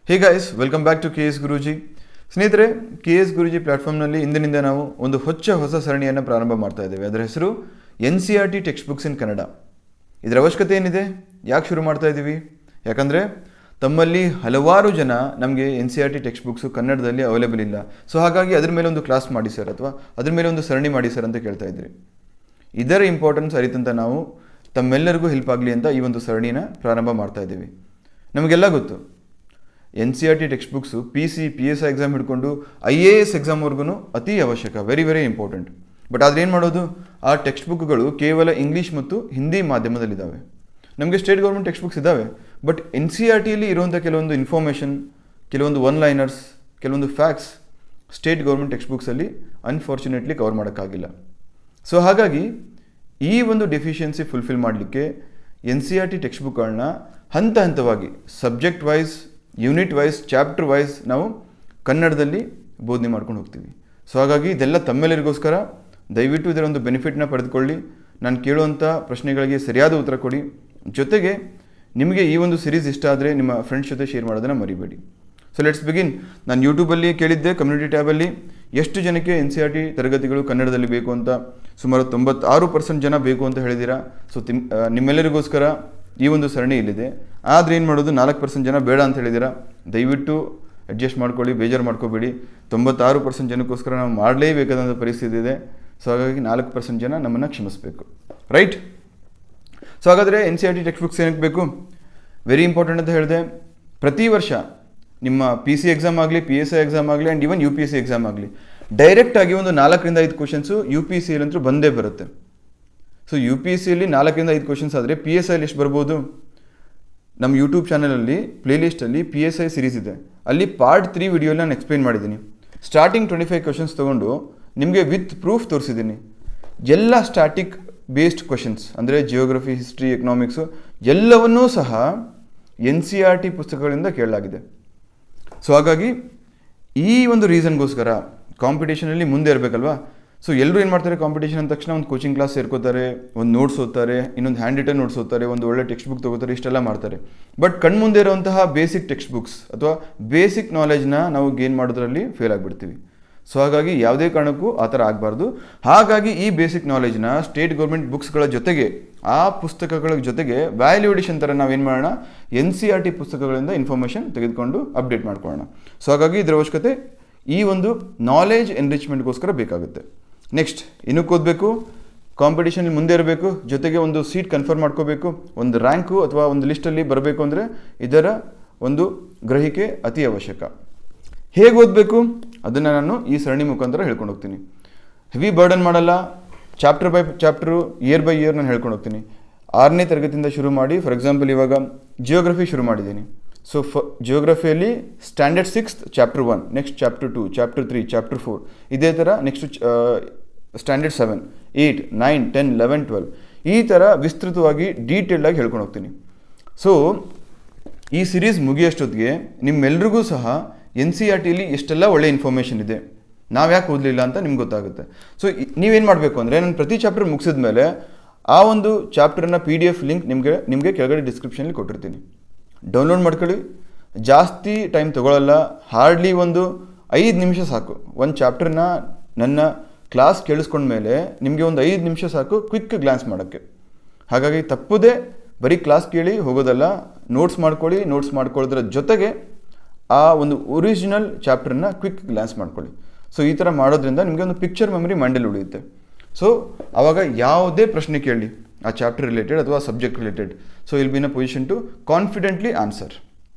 Hey guys, welcome back to KS Guruji. ಸ್ನೇಹಿತರೆ, KS Guruji ಪ್ಲಾಟ್ಫಾರ್ಮ್ನಲ್ಲಿ ಇಂದಿನಿಂದ ನಾವು ಒಂದು ಹೊಸ ಸರಣಿಯನ್ನು ಪ್ರಾರಂಭ ಮಾಡ್ತಾ ಇದ್ದೇವೆ. ಅದರ ಹೆಸರು NCERT ಟೆಕ್ಸ್ಟ್ ಬುಕ್ಸ್ ಇನ್ ಕನ್ನಡ. ಇದರ ಅವಶ್ಯಕತೆ ಏನಿದೆ, ಯಾಕೆ ಶುರು ಮಾಡ್ತಾ ಇದ್ದೀವಿ? ಯಾಕಂದರೆ ತಮ್ಮಲ್ಲಿ ಹಲವಾರು ಜನ ನಮಗೆ NCERT ಟೆಕ್ಸ್ಟ್ ಬುಕ್ಸು ಕನ್ನಡದಲ್ಲಿ ಅವೈಲೇಬಲ್ ಇಲ್ಲ. ಸೊ ಹಾಗಾಗಿ ಅದ್ರ ಮೇಲೆ ಒಂದು ಕ್ಲಾಸ್ ಮಾಡಿ ಸರ್, ಅಥವಾ ಅದ್ರ ಮೇಲೆ ಒಂದು ಸರಣಿ ಮಾಡಿ ಸರ್ ಅಂತ ಕೇಳ್ತಾ ಇದ್ರಿ. ಇದರ ಇಂಪಾರ್ಟೆನ್ಸ್ ಅರಿತಂತ ನಾವು ತಮ್ಮೆಲ್ಲರಿಗೂ ಹೆಲ್ಪ್ ಆಗಲಿ ಅಂತ ಈ ಒಂದು ಸರಣಿನ ಪ್ರಾರಂಭ ಮಾಡ್ತಾ ಇದ್ದೀವಿ. ನಮಗೆಲ್ಲ ಗೊತ್ತು, NCERT text books PC, PSI exam ಹಿಡ್ಕೊಂಡು IAS ಎಕ್ಸಾಮ್ವರೆಗೂ ಅತಿ ಅವಶ್ಯಕ, ವೆರಿ ಇಂಪಾರ್ಟೆಂಟ್. ಬಟ್ ಆದರೆ ಏನು ಮಾಡೋದು, ಆ ಟೆಕ್ಸ್ಟ್ ಬುಕ್ಗಳು ಕೇವಲ ಇಂಗ್ಲೀಷ್ ಮತ್ತು ಹಿಂದಿ ಮಾಧ್ಯಮದಲ್ಲಿದ್ದಾವೆ. ನಮಗೆ ಸ್ಟೇಟ್ ಗೌರ್ಮೆಂಟ್ ಟೆಕ್ಸ್ಟ್ ಬುಕ್ಸ್ ಇದ್ದಾವೆ, ಬಟ್ NCERTಯಲ್ಲಿ ಇರುವಂಥ ಕೆಲವೊಂದು ಇನ್ಫಾರ್ಮೇಷನ್, ಕೆಲವೊಂದು ಒನ್ ಲೈನರ್ಸ್, ಕೆಲವೊಂದು ಫ್ಯಾಕ್ಟ್ಸ್ ಸ್ಟೇಟ್ ಗೌರ್ಮೆಂಟ್ ಟೆಕ್ಸ್ಟ್ ಬುಕ್ಸಲ್ಲಿ ಅನ್ಫಾರ್ಚುನೇಟ್ಲಿ ಕವರ್ ಮಾಡೋಕ್ಕಾಗಿಲ್ಲ. ಸೊ ಹಾಗಾಗಿ ಈ ಒಂದು ಡೆಫಿಷಿಯನ್ಸಿ ಫುಲ್ಫಿಲ್ ಮಾಡಲಿಕ್ಕೆ NCERT ಟೆಕ್ಸ್ಟ್ ಬುಕ್ಗಳನ್ನ ಹಂತವಾಗಿ subject wise, unit wise, chapter wise ನಾವು ಕನ್ನಡದಲ್ಲಿ ಬೋಧನೆ ಮಾಡ್ಕೊಂಡು ಹೋಗ್ತೀವಿ. ಸೊ ಹಾಗಾಗಿ ಇದೆಲ್ಲ ತಮ್ಮೆಲ್ಲರಿಗೋಸ್ಕರ. ದಯವಿಟ್ಟು ಇದರ ಒಂದು ಬೆನಿಫಿಟ್ನ ಪಡೆದುಕೊಳ್ಳಿ. ನಾನು ಕೇಳುವಂಥ ಪ್ರಶ್ನೆಗಳಿಗೆ ಸರಿಯಾದ ಉತ್ತರ ಕೊಡಿ. ಜೊತೆಗೆ ನಿಮಗೆ ಈ ಒಂದು ಸಿರೀಸ್ ಇಷ್ಟ ಆದರೆ ನಿಮ್ಮ ಫ್ರೆಂಡ್ಸ್ ಜೊತೆ ಶೇರ್ ಮಾಡೋದನ್ನು ಮರಿಬೇಡಿ. So let's begin. ನಾನು ಯೂಟ್ಯೂಬಲ್ಲಿ ಕೇಳಿದ್ದೆ, ಕಮ್ಯುನಿಟಿ ಟ್ಯಾಬಲ್ಲಿ ಎಷ್ಟು ಜನಕ್ಕೆ NCERT ತರಗತಿಗಳು ಕನ್ನಡದಲ್ಲಿ ಬೇಕು ಅಂತ. ಸುಮಾರು 96% ಜನ ಬೇಕು ಅಂತ ಹೇಳಿದ್ದೀರಾ. ಸೊ ನಿಮ್ಮೆಲ್ಲರಿಗೋಸ್ಕರ ಈ ಒಂದು ಸರಣಿ ಇಲ್ಲಿದೆ. ಆದರೆ ಏನು ಮಾಡೋದು, 4% ಜನ ಬೇಡ ಅಂತ ಹೇಳಿದ್ದೀರಾ. ದಯವಿಟ್ಟು ಅಡ್ಜಸ್ಟ್ ಮಾಡ್ಕೊಳ್ಳಿ, ಬೇಜಾರು ಮಾಡ್ಕೋಬೇಡಿ. 96% ಜನಕ್ಕೋಸ್ಕರ ನಾವು ಮಾಡಲೇಬೇಕಾದಂಥ ಪರಿಸ್ಥಿತಿ ಇದೆ. ಸೊ ಹಾಗಾಗಿ 4% ಜನ ನಮ್ಮನ್ನು ಕ್ಷಮಿಸಬೇಕು, ರೈಟ್? ಸೊ ಹಾಗಾದರೆ NCERT ಟೆಕ್ಸ್ಟ್ ಬುಕ್ಸ್ ಏನಕ್ಕೆ ಬೇಕು? ವೆರಿ ಇಂಪಾರ್ಟೆಂಟ್ ಅಂತ ಹೇಳಿದೆ. ಪ್ರತಿ ವರ್ಷ ನಿಮ್ಮ PC ಎಕ್ಸಾಮ್ ಆಗಲಿ, PSI ಎಕ್ಸಾಮ್ ಆಗಲಿ, ಆ್ಯಂಡ್ ಈವನ್ UPSC ಎಕ್ಸಾಮ್ ಆಗಲಿ, ಡೈರೆಕ್ಟಾಗಿ ಒಂದು 4ರಿಂದ 5 ಕ್ವಶನ್ಸು UPSCಯಲ್ಲಂತೂ ಬಂದೇ ಬರುತ್ತೆ. ಸೊ UPSCಯಲ್ಲಿ 4ರಿಂದ 5 ಕ್ವಶನ್ಸ್ ಆದರೆ PSIಯಲ್ಲಿ ಎಷ್ಟು ಬರ್ಬೋದು? ನಮ್ಮ ಯೂಟ್ಯೂಬ್ ಚಾನಲಲ್ಲಿ ಪ್ಲೇಲಿಸ್ಟಲ್ಲಿ PSI ಸಿರೀಸ್ ಇದೆ. ಅಲ್ಲಿ ಪಾರ್ಟ್ 3 ವಿಡಿಯೋಲಿ ನಾನು ಎಕ್ಸ್ಪ್ಲೇನ್ ಮಾಡಿದ್ದೀನಿ. ಸ್ಟಾರ್ಟಿಂಗ್ 25 ಕ್ವಶನ್ಸ್ ತೊಗೊಂಡು ನಿಮಗೆ ವಿತ್ ಪ್ರೂಫ್ ತೋರಿಸಿದ್ದೀನಿ. ಎಲ್ಲ ಸ್ಟ್ಯಾಟಿಕ್ ಬೇಸ್ಡ್ ಕ್ವಶನ್ಸ್, ಅಂದರೆ ಜಿಯೋಗ್ರಫಿ, ಹಿಸ್ಟ್ರಿ, ಎಕನಾಮಿಕ್ಸು ಎಲ್ಲವನ್ನೂ ಸಹ NCERT ಪುಸ್ತಕಗಳಿಂದ ಕೇಳಲಾಗಿದೆ. ಸೊ ಹಾಗಾಗಿ ಈ ಒಂದು ರೀಸನ್ಗೋಸ್ಕರ ಕಾಂಪಿಟೇಷನಲ್ಲಿ ಮುಂದೆ ಇರಬೇಕಲ್ವಾ. ಸೊ ಎಲ್ಲರೂ ಏನು ಮಾಡ್ತಾರೆ, ಕಾಂಪಿಟೇಷನ್ ಅಂದ ತಕ್ಷಣ ಒಂದು ಕೋಚಿಂಗ್ ಕ್ಲಾಸ್ ಸೇರ್ಕೋತಾರೆ, ಒಂದು ನೋಟ್ಸ್ ಓದ್ತಾರೆ, ಇನ್ನೊಂದು ಹ್ಯಾಂಡ್ ರಿಟನ್ ನೋಟ್ಸ್ ಓದ್ತಾರೆ, ಒಂದು ಒಳ್ಳೆ ಟೆಕ್ಸ್ಟ್ ಬುಕ್ ತೊಗೋತಾರೆ, ಇಷ್ಟೆಲ್ಲ ಮಾಡ್ತಾರೆ. ಬಟ್ ಕಣ್ಮುಂದೆ ಇರುವಂತಹ ಬೇಸಿಕ್ ಟೆಕ್ಸ್ಟ್ ಬುಕ್ಸ್ ಅಥವಾ ಬೇಸಿಕ್ ನಾಲೆಜ್ನ ನಾವು ಗೇನ್ ಮಾಡೋದ್ರಲ್ಲಿ ಫೇಲ್ ಆಗಿಬಿಡ್ತೀವಿ. ಸೊ ಹಾಗಾಗಿ ಯಾವುದೇ ಕಾರಣಕ್ಕೂ ಆ ಥರ ಆಗಬಾರ್ದು. ಹಾಗಾಗಿ ಈ ಬೇಸಿಕ್ ನಾಲೆಜ್ನ ಸ್ಟೇಟ್ ಗೌರ್ಮೆಂಟ್ ಬುಕ್ಸ್ಗಳ ಜೊತೆಗೆ, ಆ ಪುಸ್ತಕಗಳ ಜೊತೆಗೆ ವ್ಯಾಲ್ಯೂ ಎಡಿಷನ್ ಥರ ನಾವೇನು ಮಾಡೋಣ, NCERT ಪುಸ್ತಕಗಳಿಂದ ಇನ್ಫಾರ್ಮೇಷನ್ ತೆಗೆದುಕೊಂಡು ಅಪ್ಡೇಟ್ ಮಾಡ್ಕೊಳ್ಳೋಣ. ಸೊ ಹಾಗಾಗಿ ಇದರ ಅವಶ್ಯಕತೆ ಈ ಒಂದು ನಾಲೆಜ್ ಎನ್ರಿಚ್ಮೆಂಟ್ಗೋಸ್ಕರ ಬೇಕಾಗುತ್ತೆ. ನೆಕ್ಸ್ಟ್, ಇನ್ನೂ ಓದಬೇಕು, ಕಾಂಪಿಟೇಷನ್ ಮುಂದೆ ಇರಬೇಕು, ಜೊತೆಗೆ ಒಂದು ಸೀಟ್ ಕನ್ಫರ್ಮ್ ಮಾಡ್ಕೋಬೇಕು, ಒಂದು ರ್ಯಾಂಕು ಅಥವಾ ಒಂದು ಲಿಸ್ಟಲ್ಲಿ ಬರಬೇಕು ಅಂದರೆ ಇದರ ಒಂದು ಗ್ರಹಿಕೆ ಅತಿ ಅವಶ್ಯಕ. ಹೇಗೆ ಓದಬೇಕು ಅದನ್ನು ನಾನು ಈ ಸರಣಿ ಮುಖಾಂತರ ಹೇಳ್ಕೊಂಡು ಹೋಗ್ತೀನಿ. ಹೆವಿ ಬರ್ಡನ್ ಮಾಡಲ್ಲ, chapter by chapter, year by year ನಾನು ಹೇಳ್ಕೊಂಡು ಹೋಗ್ತೀನಿ. 6ನೇ ತರಗತಿಯಿಂದ ಶುರು ಮಾಡಿ, ಫಾರ್ ಎಕ್ಸಾಂಪಲ್ ಇವಾಗ ಜಿಯೋಗ್ರಫಿ ಶುರು ಮಾಡಿದ್ದೀನಿ. ಸೊ ಜಿಯೋಗ್ರಫಿಯಲ್ಲಿ standard 6th chapter 1, next chapter 2, chapter 3, chapter 4, ಇದೇ ಥರ ನೆಕ್ಸ್ಟ್ ಸ್ಟ್ಯಾಂಡರ್ಡ್ 7, 8, 9, 10, 11, 12 ಈ ಥರ ವಿಸ್ತೃತವಾಗಿ ಡೀಟೇಲ್ಡಾಗಿ ಹೇಳ್ಕೊಂಡು ಹೋಗ್ತೀನಿ. ಸೊ ಈ ಸಿರೀಸ್ ಮುಗಿಯೋಷ್ಟೊತ್ತಿಗೆ ನಿಮ್ಮೆಲ್ರಿಗೂ ಸಹ NCERTಯಲ್ಲಿ ಎಷ್ಟೆಲ್ಲ ಒಳ್ಳೆ ಇನ್ಫಾರ್ಮೇಷನ್ ಇದೆ, ನಾವು ಯಾಕೆ ಓದಲಿಲ್ಲ ಅಂತ ನಿಮ್ಗೆ ಗೊತ್ತಾಗುತ್ತೆ. ಸೊ ನೀವೇನು ಮಾಡಬೇಕು ಅಂದರೆ, ನಾನು ಪ್ರತಿ ಚಾಪ್ಟರ್ ಮುಗಿಸಿದ ಮೇಲೆ ಆ ಒಂದು ಚಾಪ್ಟರ್ನ PDF ಲಿಂಕ್ ನಿಮಗೆ ಕೆಳಗಡೆ ಡಿಸ್ಕ್ರಿಪ್ಷನಲ್ಲಿ ಕೊಟ್ಟಿರ್ತೀನಿ. ಡೌನ್ಲೋಡ್ ಮಾಡ್ಕೊಳ್ಳಿ. ಜಾಸ್ತಿ ಟೈಮ್ ತೊಗೊಳ್ಳಲ್ಲ, ಹಾರ್ಡ್ಲಿ ಒಂದು 5 ನಿಮಿಷ ಸಾಕು. ಒಂದು ಚಾಪ್ಟರ್ನ ನನ್ನ ಕ್ಲಾಸ್ ಕೇಳಿಸ್ಕೊಂಡ್ಮೇಲೆ ನಿಮಗೆ ಒಂದು 5 ನಿಮಿಷ ಸಾಕು ಕ್ವಿಕ್ ಗ್ಲಾನ್ಸ್ ಮಾಡೋಕ್ಕೆ. ಹಾಗಾಗಿ ತಪ್ಪದೇ ಬರೀ ಕ್ಲಾಸ್ ಕೇಳಿ ಹೋಗೋದಲ್ಲ, ನೋಟ್ಸ್ ಮಾಡ್ಕೊಳ್ಳಿ. ನೋಟ್ಸ್ ಮಾಡ್ಕೊಳ್ಳೋದ್ರ ಜೊತೆಗೆ ಆ ಒಂದು ಒರಿಜಿನಲ್ ಚಾಪ್ಟರ್ನ ಕ್ವಿಕ್ ಗ್ಲಾನ್ಸ್ ಮಾಡ್ಕೊಳ್ಳಿ. ಸೊ ಈ ಥರ ಮಾಡೋದ್ರಿಂದ ನಿಮಗೆ ಒಂದು ಪಿಕ್ಚರ್ ಮೆಮರಿ ಮೈಂಡಲ್ಲಿ ಉಳಿಯುತ್ತೆ. ಸೊ ಆವಾಗ ಯಾವುದೇ ಪ್ರಶ್ನೆ ಕೇಳಿ, ಆ ಚಾಪ್ಟರ್ ರಿಲೇಟೆಡ್ ಅಥವಾ subject related, so will be in a position to confidently answer,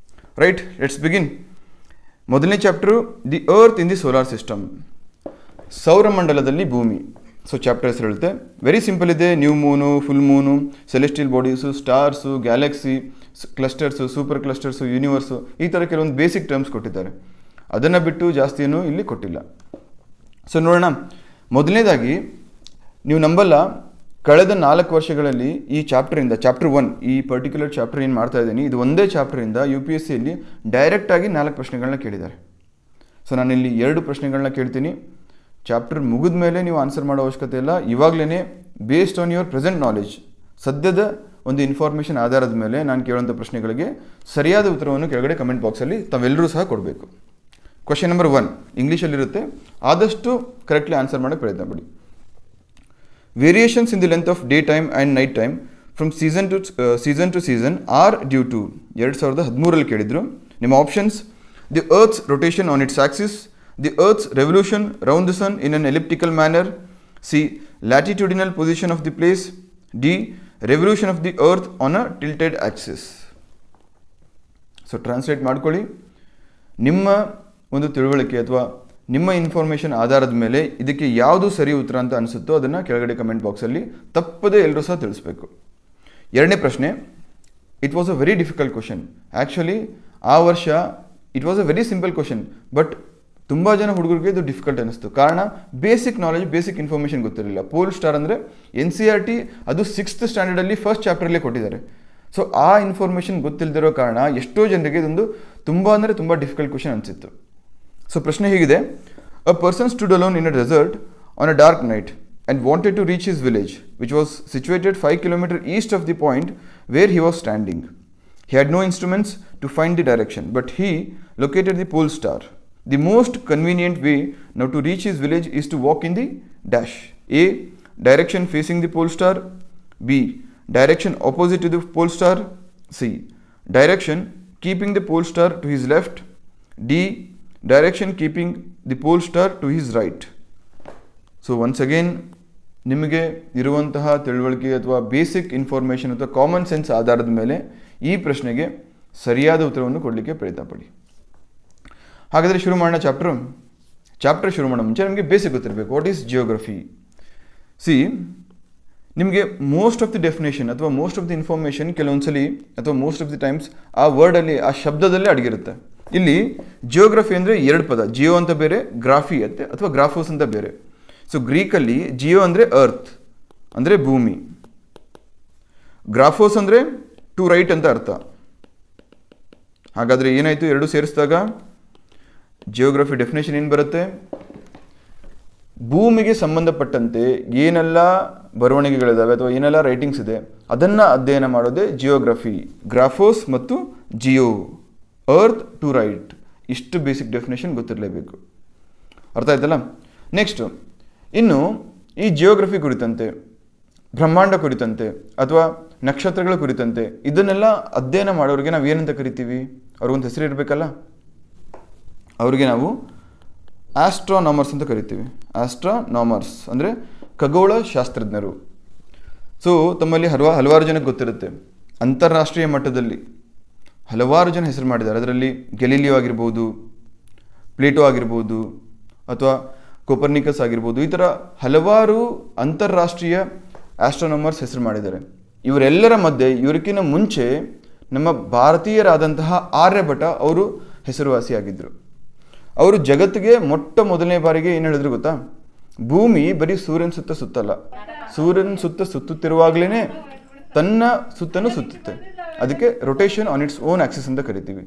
right? Let's begin. ಮೊದಲನೇ chapter, the earth in the solar system, ಸೌರಮಂಡಲದಲ್ಲಿ ಭೂಮಿ. ಸೊ ಚಾಪ್ಟರ್ ಹೆಸರು ಹೇಳುತ್ತೆ. ವೆರಿ ಸಿಂಪಲ್ ಇದೆ. New moon, full moon, celestial bodies, stars, galaxy, clusters, super clusters, universe, ಈ ಥರ ಕೆಲವೊಂದು basic terms ಕೊಟ್ಟಿದ್ದಾರೆ. ಅದನ್ನು ಬಿಟ್ಟು ಜಾಸ್ತಿ ಏನೂ ಇಲ್ಲಿ ಕೊಟ್ಟಿಲ್ಲ. ಸೊ ನೋಡೋಣ. ಮೊದಲನೇದಾಗಿ, ನೀವು ನಂಬಲ್ಲ, ಕಳೆದ 4 ವರ್ಷಗಳಲ್ಲಿ ಈ ಚಾಪ್ಟರಿಂದ, ಚಾಪ್ಟರ್ 1, ಈ ಪರ್ಟಿಕ್ಯುಲರ್ ಚಾಪ್ಟರ್ ಏನು ಮಾಡ್ತಾ ಇದ್ದೀನಿ, ಇದು ಒಂದೇ ಚಾಪ್ಟರಿಂದ UPSCಯಲ್ಲಿ ಡೈರೆಕ್ಟಾಗಿ 4 ಪ್ರಶ್ನೆಗಳನ್ನ ಕೇಳಿದ್ದಾರೆ. ಸೊ ನಾನಿಲ್ಲಿ 2 ಪ್ರಶ್ನೆಗಳನ್ನ ಕೇಳ್ತೀನಿ. ಚಾಪ್ಟರ್ ಮುಗಿದ ಮೇಲೆ ನೀವು ಆನ್ಸರ್ ಮಾಡೋ ಅವಶ್ಯಕತೆ ಇಲ್ಲ. ಇವಾಗಲೇ based on your present knowledge, ಸದ್ಯದ ಒಂದು ಇನ್ಫಾರ್ಮೇಷನ್ ಆಧಾರದ ಮೇಲೆ ನಾನು ಕೇಳುವಂಥ ಪ್ರಶ್ನೆಗಳಿಗೆ ಸರಿಯಾದ ಉತ್ತರವನ್ನು ಕೆಳಗಡೆ ಕಮೆಂಟ್ ಬಾಕ್ಸಲ್ಲಿ ತಾವೆಲ್ಲರೂ ಸಹ ಕೊಡಬೇಕು. ಕ್ವಶನ್ ನಂಬರ್ 1 ಇಂಗ್ಲೀಷಲ್ಲಿರುತ್ತೆ, ಆದಷ್ಟು ಕರೆಕ್ಟ್ಲಿ ಆನ್ಸರ್ ಮಾಡೋಕ್ಕೆ ಪ್ರಯತ್ನ ಪಡಿ. Variations in the length of day time and night time from season to season are due to 2013 ಕೇಳಿದ್ರು. ನಿಮ್ಮ options: the earth's rotation on its axis, the earth's revolution round the sun in an elliptical manner, C latitudinal position of the place, D revolution of the earth on a tilted axis. So translate ಮಾಡ್ಕೊಳ್ಳಿ. ನಿಮ್ಮ ಒಂದು ತಿಳುವಳಿಕೆ ಅಥವಾ ನಿಮ್ಮ information ಆಧಾರದ ಮೇಲೆ ಇದಕ್ಕೆ ಯಾವುದು ಸರಿ ಉತ್ತರ ಅಂತ ಅನಿಸುತ್ತೋ ಅದನ್ನು ಕೆಳಗಡೆ ಕಮೆಂಟ್ ಬಾಕ್ಸಲ್ಲಿ ತಪ್ಪದೇ ಎಲ್ಲರೂ ಸಹ ತಿಳಿಸ್ಬೇಕು. ಎರಡನೇ ಪ್ರಶ್ನೆ, it was a very difficult question. Actually ಆ ವರ್ಷ it was a very simple question, but ತುಂಬ ಜನ ಹುಡುಗರಿಗೆ ಇದು ಡಿಫಿಕಲ್ಟ್ ಅನ್ನಿಸ್ತು. ಕಾರಣ ಬೇಸಿಕ್ ನಾಲೆಜ್, ಬೇಸಿಕ್ ಇನ್ಫಾರ್ಮೇಷನ್ ಗೊತ್ತಿರಲಿಲ್ಲ. ಪೋಲ್ ಸ್ಟಾರ್ ಅಂದರೆ NCERT ಅದು 6th ಸ್ಟ್ಯಾಂಡರ್ಡಲ್ಲಿ ಫಸ್ಟ್ ಚಾಪ್ಟರಲ್ಲೇ ಕೊಟ್ಟಿದ್ದಾರೆ. ಸೊ ಆ ಇನ್ಫಾರ್ಮೇಷನ್ ಗೊತ್ತಿಲ್ಲದಿರೋ ಕಾರಣ ಎಷ್ಟೋ ಜನರಿಗೆ ಇದೊಂದು ತುಂಬ ಡಿಫಿಕಲ್ಟ್ ಕ್ವಶನ್ ಅನಿಸಿತ್ತು. ಸೊ ಪ್ರಶ್ನೆ ಹೀಗಿದೆ: a person stood alone in a desert on a dark night and wanted to reach his village which was situated 5 kilometers east of the point where he was standing. He had no instruments to find the direction, but he located the pole star. The most convenient way now to reach his village is to walk in the dash. A. Direction facing the pole star. B. Direction opposite to the pole star. C. Direction keeping the pole star to his left. D. Direction keeping the pole star to his right. So once again, ನಿಮಗೆ ಇರುವಂತಹ ತಿಳುವಳಿಕೆ ಅಥವಾ basic information ಅಥವಾ common sense ಆಧಾರದ ಮೇಲೆ ಈ ಪ್ರಶ್ನೆಗೆ ಸರಿಯಾದ ಉತ್ತರವನ್ನು ಕೊಡಲಿಕ್ಕೆ ಪ್ರಯತ್ನ ಪಡಿ. ಹಾಗಾದರೆ ಶುರು ಮಾಡೋಣ ಚಾಪ್ಟರ್ ಶುರು ಮಾಡೋ ಮುಂಚೆ ನಮಗೆ ಬೇಸಿಕ್ ಗೊತ್ತಿರಬೇಕು. What is geography? ಸಿ, ನಿಮಗೆ ಮೋಸ್ಟ್ ಆಫ್ ದಿ ಡೆಫಿನೇಷನ್ ಅಥವಾ ಮೋಸ್ಟ್ ಆಫ್ ದಿ ಇನ್ಫಾರ್ಮೇಷನ್ ಕೆಲವೊಂದ್ಸಲಿ ಅಥವಾ ಮೋಸ್ಟ್ ಆಫ್ ದಿ ಟೈಮ್ಸ್ ಆ ವರ್ಡಲ್ಲಿ, ಆ ಶಬ್ದದಲ್ಲೇ ಅಡಗಿರುತ್ತೆ. ಇಲ್ಲಿ ಜಿಯೋಗ್ರಫಿ ಅಂದರೆ 2 ಪದ, ಜಿಯೋ ಅಂತ ಬೇರೆ, ಗ್ರಾಫಿ ಅಂತೆ ಅಥವಾ ಗ್ರಾಫೋಸ್ ಅಂತ ಬೇರೆ. ಸೊ ಗ್ರೀಕಲ್ಲಿ ಜಿಯೋ ಅಂದರೆ ಅರ್ತ್ ಅಂದರೆ ಭೂಮಿ, ಗ್ರಾಫೋಸ್ ಅಂದರೆ ಟು ರೈಟ್ ಅಂತ ಅರ್ಥ. ಹಾಗಾದರೆ ಏನಾಯಿತು, 2 ಸೇರಿಸಿದಾಗ ಜಿಯೋಗ್ರಫಿ ಡೆಫಿನೇಷನ್ ಏನು ಬರುತ್ತೆ? ಭೂಮಿಗೆ ಸಂಬಂಧಪಟ್ಟಂತೆ ಏನೆಲ್ಲ ಬರವಣಿಗೆಗಳಿದ್ದಾವೆ ಅಥವಾ ಏನೆಲ್ಲ ರೈಟಿಂಗ್ಸ್ ಇದೆ ಅದನ್ನು ಅಧ್ಯಯನ ಮಾಡೋದೇ ಜಿಯೋಗ್ರಫಿ. ಗ್ರಾಫೋಸ್ ಮತ್ತು ಜಿಯೋ, ಅರ್ತ್ ಟು ರೈಟ್, ಇಷ್ಟು ಬೇಸಿಕ್ ಡೆಫಿನೇಷನ್ ಗೊತ್ತಿರಲೇಬೇಕು. ಅರ್ಥ ಆಯ್ತಲ್ಲ? ನೆಕ್ಸ್ಟು, ಇನ್ನು ಈ ಜಿಯೋಗ್ರಫಿ ಕುರಿತಂತೆ, ಬ್ರಹ್ಮಾಂಡ ಕುರಿತಂತೆ ಅಥವಾ ನಕ್ಷತ್ರಗಳ ಕುರಿತಂತೆ ಇದನ್ನೆಲ್ಲ ಅಧ್ಯಯನ ಮಾಡೋರಿಗೆ ನಾವು ಏನಂತ ಕರಿತೀವಿ? ಅವ್ರಿಗೊಂದು ಹೆಸರು ಇರಬೇಕಲ್ಲ. ಅವ್ರಿಗೆ ನಾವು ಆಸ್ಟ್ರೋನಾಮರ್ಸ್ ಅಂತ ಕರಿತೀವಿ. ಆಸ್ಟ್ರೋನಾಮರ್ಸ್ ಅಂದರೆ ಖಗೋಳ ಶಾಸ್ತ್ರಜ್ಞರು. ಸೊ ತಮ್ಮಲ್ಲಿ ಹಲವಾರು ಜನಕ್ಕೆ ಗೊತ್ತಿರುತ್ತೆ, ಅಂತಾರಾಷ್ಟ್ರೀಯ ಮಟ್ಟದಲ್ಲಿ ಹಲವಾರು ಜನ ಹೆಸರು ಮಾಡಿದ್ದಾರೆ. ಅದರಲ್ಲಿ ಗೆಲಿಲಿಯೋ ಆಗಿರ್ಬೋದು, ಪ್ಲೇಟೋ ಆಗಿರ್ಬೋದು, ಅಥವಾ ಕೋಪರ್ನಿಕಸ್ ಆಗಿರ್ಬೋದು. ಈ ಥರ ಹಲವಾರು ಅಂತಾರಾಷ್ಟ್ರೀಯ ಆಸ್ಟ್ರೋನಾಮರ್ಸ್ ಹೆಸರು ಮಾಡಿದ್ದಾರೆ. ಇವರೆಲ್ಲರ ಮಧ್ಯೆ ಇವರಿಗಿಂತ ಮುಂಚೆ ನಮ್ಮ ಭಾರತೀಯರಾದಂತಹ ಆರ್ಯಭಟ ಅವರು ಹೆಸರುವಾಸಿಯಾಗಿದ್ದರು. ಅವರು ಜಗತ್ತಿಗೆ ಮೊದಲನೇ ಬಾರಿಗೆ ಏನು ಹೇಳಿದ್ರು ಗೊತ್ತಾ? ಭೂಮಿ ಬರೀ ಸೂರ್ಯನ ಸುತ್ತ ಸುತ್ತಲ್ಲ, ಸೂರ್ಯನ ಸುತ್ತ ಸುತ್ತುತ್ತಿರುವಾಗಲೇ ತನ್ನ ಸುತ್ತನೂ ಸುತ್ತುತ್ತೆ. ಅದಕ್ಕೆ rotation on its own Axis ಅಂತ ಕರಿತೀವಿ.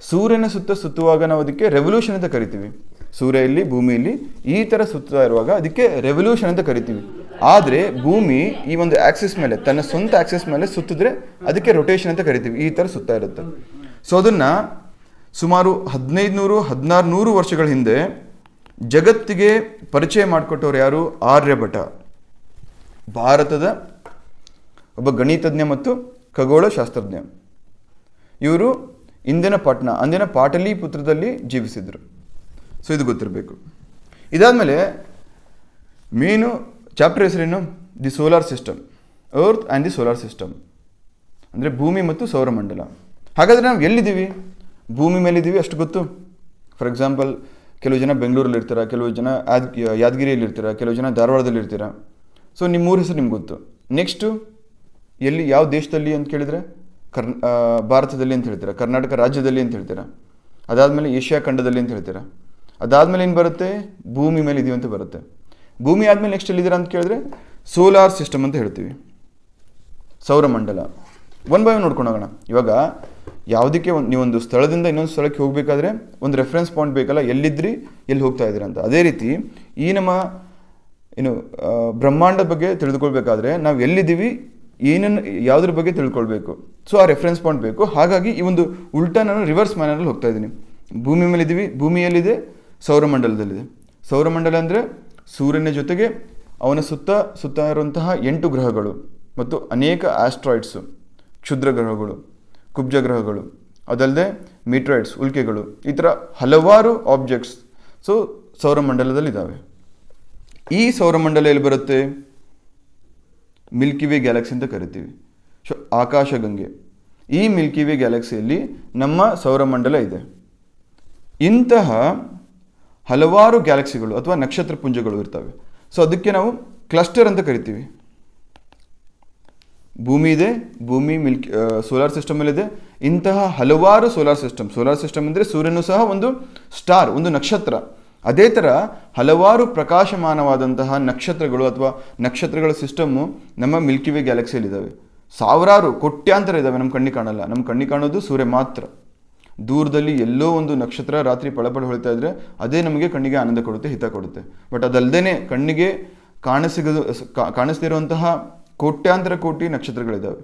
ಸೂರ್ಯನ ಸುತ್ತ ಸುತ್ತುವಾಗ ನಾವು ಅದಕ್ಕೆ ರೆವಲ್ಯೂಷನ್ ಅಂತ ಕರಿತೀವಿ. ಸೂರ್ಯ ಇಲ್ಲಿ, ಭೂಮಿಯಲ್ಲಿ ಈ ಥರ ಸುತ್ತಾ ಇರುವಾಗ ಅದಕ್ಕೆ ರೆವಲ್ಯೂಷನ್ ಅಂತ ಕರಿತೀವಿ. ಆದರೆ ಭೂಮಿ ಈ ಒಂದು ಆಕ್ಸಿಸ್ ಮೇಲೆ, ತನ್ನ ಸ್ವಂತ ಆಕ್ಸಿಸ್ ಮೇಲೆ ಸುತ್ತಿದ್ರೆ ಅದಕ್ಕೆ ರೊಟೇಷನ್ ಅಂತ ಕರಿತೀವಿ. ಈ ಥರ ಸುತ್ತಾ ಇರುತ್ತೆ. ಸೊ ಅದನ್ನು ಸುಮಾರು 1500-1600 ವರ್ಷಗಳ ಹಿಂದೆ ಜಗತ್ತಿಗೆ ಪರಿಚಯ ಮಾಡಿಕೊಟ್ಟವ್ರು ಯಾರು? ಆರ್ಯಭಟ, ಭಾರತದ ಒಬ್ಬ ಗಣಿತಜ್ಞ ಮತ್ತು ಖಗೋಳ ಶಾಸ್ತ್ರಜ್ಞ. ಇವರು ಅಂದಿನ ಪಾಟಲಿಪುತ್ರದಲ್ಲಿ ಜೀವಿಸಿದರು. ಸೊ ಇದು ಗೊತ್ತಿರಬೇಕು. ಇದಾದಮೇಲೆ ಮೇನು ಚಾಪ್ಟರ್ ಹೆಸರೇನು? The solar system, earth and the solar system ಅಂದರೆ ಭೂಮಿ ಮತ್ತು ಸೌರಮಂಡಲ. ಹಾಗಾದರೆ ನಾವು ಎಲ್ಲಿದ್ದೀವಿ? ಭೂಮಿ ಮೇಲಿದ್ದೀವಿ, ಅಷ್ಟು ಗೊತ್ತು. ಫಾರ್ ಎಕ್ಸಾಂಪಲ್, ಕೆಲವು ಜನ ಬೆಂಗಳೂರಲ್ಲಿ ಇರ್ತೀರ, ಕೆಲವು ಜನ ಯಾದಗಿರಿಯಲ್ಲಿ ಇರ್ತೀರ, ಕೆಲವು ಜನ ಧಾರವಾಡದಲ್ಲಿ ಇರ್ತೀರ. ಸೊ ನಿಮ್ಮ ಊರ ಹೆಸರು ನಿಮ್ಗೆ ಗೊತ್ತು. ನೆಕ್ಸ್ಟು ಎಲ್ಲಿ, ಯಾವ ದೇಶದಲ್ಲಿ ಅಂತ ಕೇಳಿದರೆ ಭಾರತದಲ್ಲಿ ಅಂತ ಹೇಳ್ತೀರಾ, ಕರ್ನಾಟಕ ರಾಜ್ಯದಲ್ಲಿ ಅಂತ ಹೇಳ್ತೀರಾ. ಅದಾದಮೇಲೆ ಏಷ್ಯಾ ಖಂಡದಲ್ಲಿ ಅಂತ ಹೇಳ್ತೀರಾ. ಅದಾದಮೇಲೆ ಏನು ಬರುತ್ತೆ? ಭೂಮಿ ಮೇಲೆ ಇದೀವಿ ಅಂತ ಬರುತ್ತೆ. ಭೂಮಿ ಆದಮೇಲೆ ನೆಕ್ಸ್ಟ್ ಎಲ್ಲಿದ್ದೀರಾ ಅಂತ ಕೇಳಿದ್ರೆ ಸೋಲಾರ್ ಸಿಸ್ಟಮ್ ಅಂತ ಹೇಳ್ತೀವಿ, ಸೌರಮಂಡಲ. ಒನ್ ಬೈ ಒನ್ ನೋಡ್ಕೊಂಡು ಹೋಗೋಣ. ಇವಾಗ ಯಾವುದಕ್ಕೆ ನೀವೊಂದು ಸ್ಥಳದಿಂದ ಇನ್ನೊಂದು ಸ್ಥಳಕ್ಕೆ ಹೋಗಬೇಕಾದ್ರೆ ಒಂದು ರೆಫರೆನ್ಸ್ ಪಾಯಿಂಟ್ ಬೇಕಲ್ಲ, ಎಲ್ಲಿದ್ರಿ, ಎಲ್ಲಿ ಹೋಗ್ತಾ ಇದ್ದೀರಾ ಅಂತ. ಅದೇ ರೀತಿ ಈ ನಮ್ಮ ಬ್ರಹ್ಮಾಂಡದ ಬಗ್ಗೆ ತಿಳಿದುಕೊಳ್ಬೇಕಾದ್ರೆ ನಾವು ಎಲ್ಲಿದ್ದೀವಿ, ಏನನ್ನು ಯಾವುದ್ರ ಬಗ್ಗೆ ತಿಳ್ಕೊಳ್ಬೇಕು. ಸೊ ಆ ರೆಫರೆನ್ಸ್ ಪಾಯಿಂಟ್ ಬೇಕು. ಹಾಗಾಗಿ ಈ ಒಂದು ಉಲ್ಟಾ ನಾನು ರಿವರ್ಸ್ ಮ್ಯಾನರಲ್ಲಿ ಹೋಗ್ತಾ ಇದ್ದೀನಿ. ಭೂಮಿ ಮೇಲೆ ಇದ್ದೀವಿ, ಭೂಮಿಯಲ್ಲಿದೆ, ಸೌರಮಂಡಲದಲ್ಲಿದೆ. ಸೌರಮಂಡಲ ಅಂದರೆ ಸೂರ್ಯನ ಜೊತೆಗೆ ಅವನ ಸುತ್ತ ಇರುವಂತಹ 8 ಗ್ರಹಗಳು ಮತ್ತು ಅನೇಕ ಆಸ್ಟ್ರಾಯ್ಡ್ಸು, ಕ್ಷುದ್ರ ಗ್ರಹಗಳು, ಕುಬ್ಜ ಗ್ರಹಗಳು, ಅದಲ್ಲದೆ ಮೀಟ್ರಾಯ್ಡ್ಸ್, ಉಲ್ಕೆಗಳು, ಈ ಥರ ಹಲವಾರು ಆಬ್ಜೆಕ್ಟ್ಸ್ ಸೊ ಸೌರಮಂಡಲದಲ್ಲಿದ್ದಾವೆ. ಈ ಸೌರಮಂಡಲ ಎಲ್ಲಿ ಬರುತ್ತೆ? ಮಿಲ್ಕಿ ವೇ ಗ್ಯಾಲಕ್ಸಿ ಅಂತ ಕರಿತೀವಿ, ಆಕಾಶಗಂಗೆ. ಈ ಮಿಲ್ಕಿ ವೇ ಗ್ಯಾಲಕ್ಸಿಯಲ್ಲಿ ನಮ್ಮ ಸೌರಮಂಡಲ ಇದೆ. ಇಂತಹ ಹಲವಾರು ಗ್ಯಾಲಕ್ಸಿಗಳು ಅಥವಾ ನಕ್ಷತ್ರ ಪುಂಜಗಳು ಇರ್ತವೆ. ಸೊ ಅದಕ್ಕೆ ನಾವು ಕ್ಲಸ್ಟರ್ ಅಂತ ಕರಿತೀವಿ. ಭೂಮಿ ಇದೆ, ಭೂಮಿ ಸೋಲಾರ್ ಸಿಸ್ಟಮಲ್ಲಿದೆ. ಇಂತಹ ಹಲವಾರು ಸೋಲಾರ್ ಸಿಸ್ಟಮ್ ಅಂದರೆ ಸೂರ್ಯನು ಸಹ ಒಂದು ಸ್ಟಾರ್, ಒಂದು ನಕ್ಷತ್ರ. ಅದೇ ಥರ ಹಲವಾರು ಪ್ರಕಾಶಮಾನವಾದಂತಹ ನಕ್ಷತ್ರಗಳು ಅಥವಾ ನಕ್ಷತ್ರಗಳ ಸಿಸ್ಟಮ್ಮು ನಮ್ಮ ಮಿಲ್ಕಿ ವೇ ಗ್ಯಾಲಕ್ಸಿಯಲ್ಲಿದ್ದಾವೆ. ಸಾವಿರಾರು, ಕೋಟ್ಯಾಂತರ ಇದ್ದಾವೆ. ನಮ್ಮ ಕಣ್ಣಿಗೆ ಕಾಣಲ್ಲ. ನಮ್ಮ ಕಣ್ಣಿಗೆ ಕಾಣೋದು ಸೂರ್ಯ ಮಾತ್ರ. ದೂರದಲ್ಲಿ ಎಲ್ಲೋ ಒಂದು ನಕ್ಷತ್ರ ರಾತ್ರಿ ಪಳಪಳ ಹೊಳಿತಾ ಇದ್ರೆ ಅದೇ ನಮಗೆ ಕಣ್ಣಿಗೆ ಆನಂದ ಕೊಡುತ್ತೆ, ಹಿತ ಕೊಡುತ್ತೆ. ಬಟ್ ಅದಲ್ಲದೆ ಕಣ್ಣಿಗೆ ಕಾಣಿಸ್ತಿರುವಂತಹ ಕೋಟ್ಯಾಂತರ ಕೋಟಿ ನಕ್ಷತ್ರಗಳಿದ್ದಾವೆ.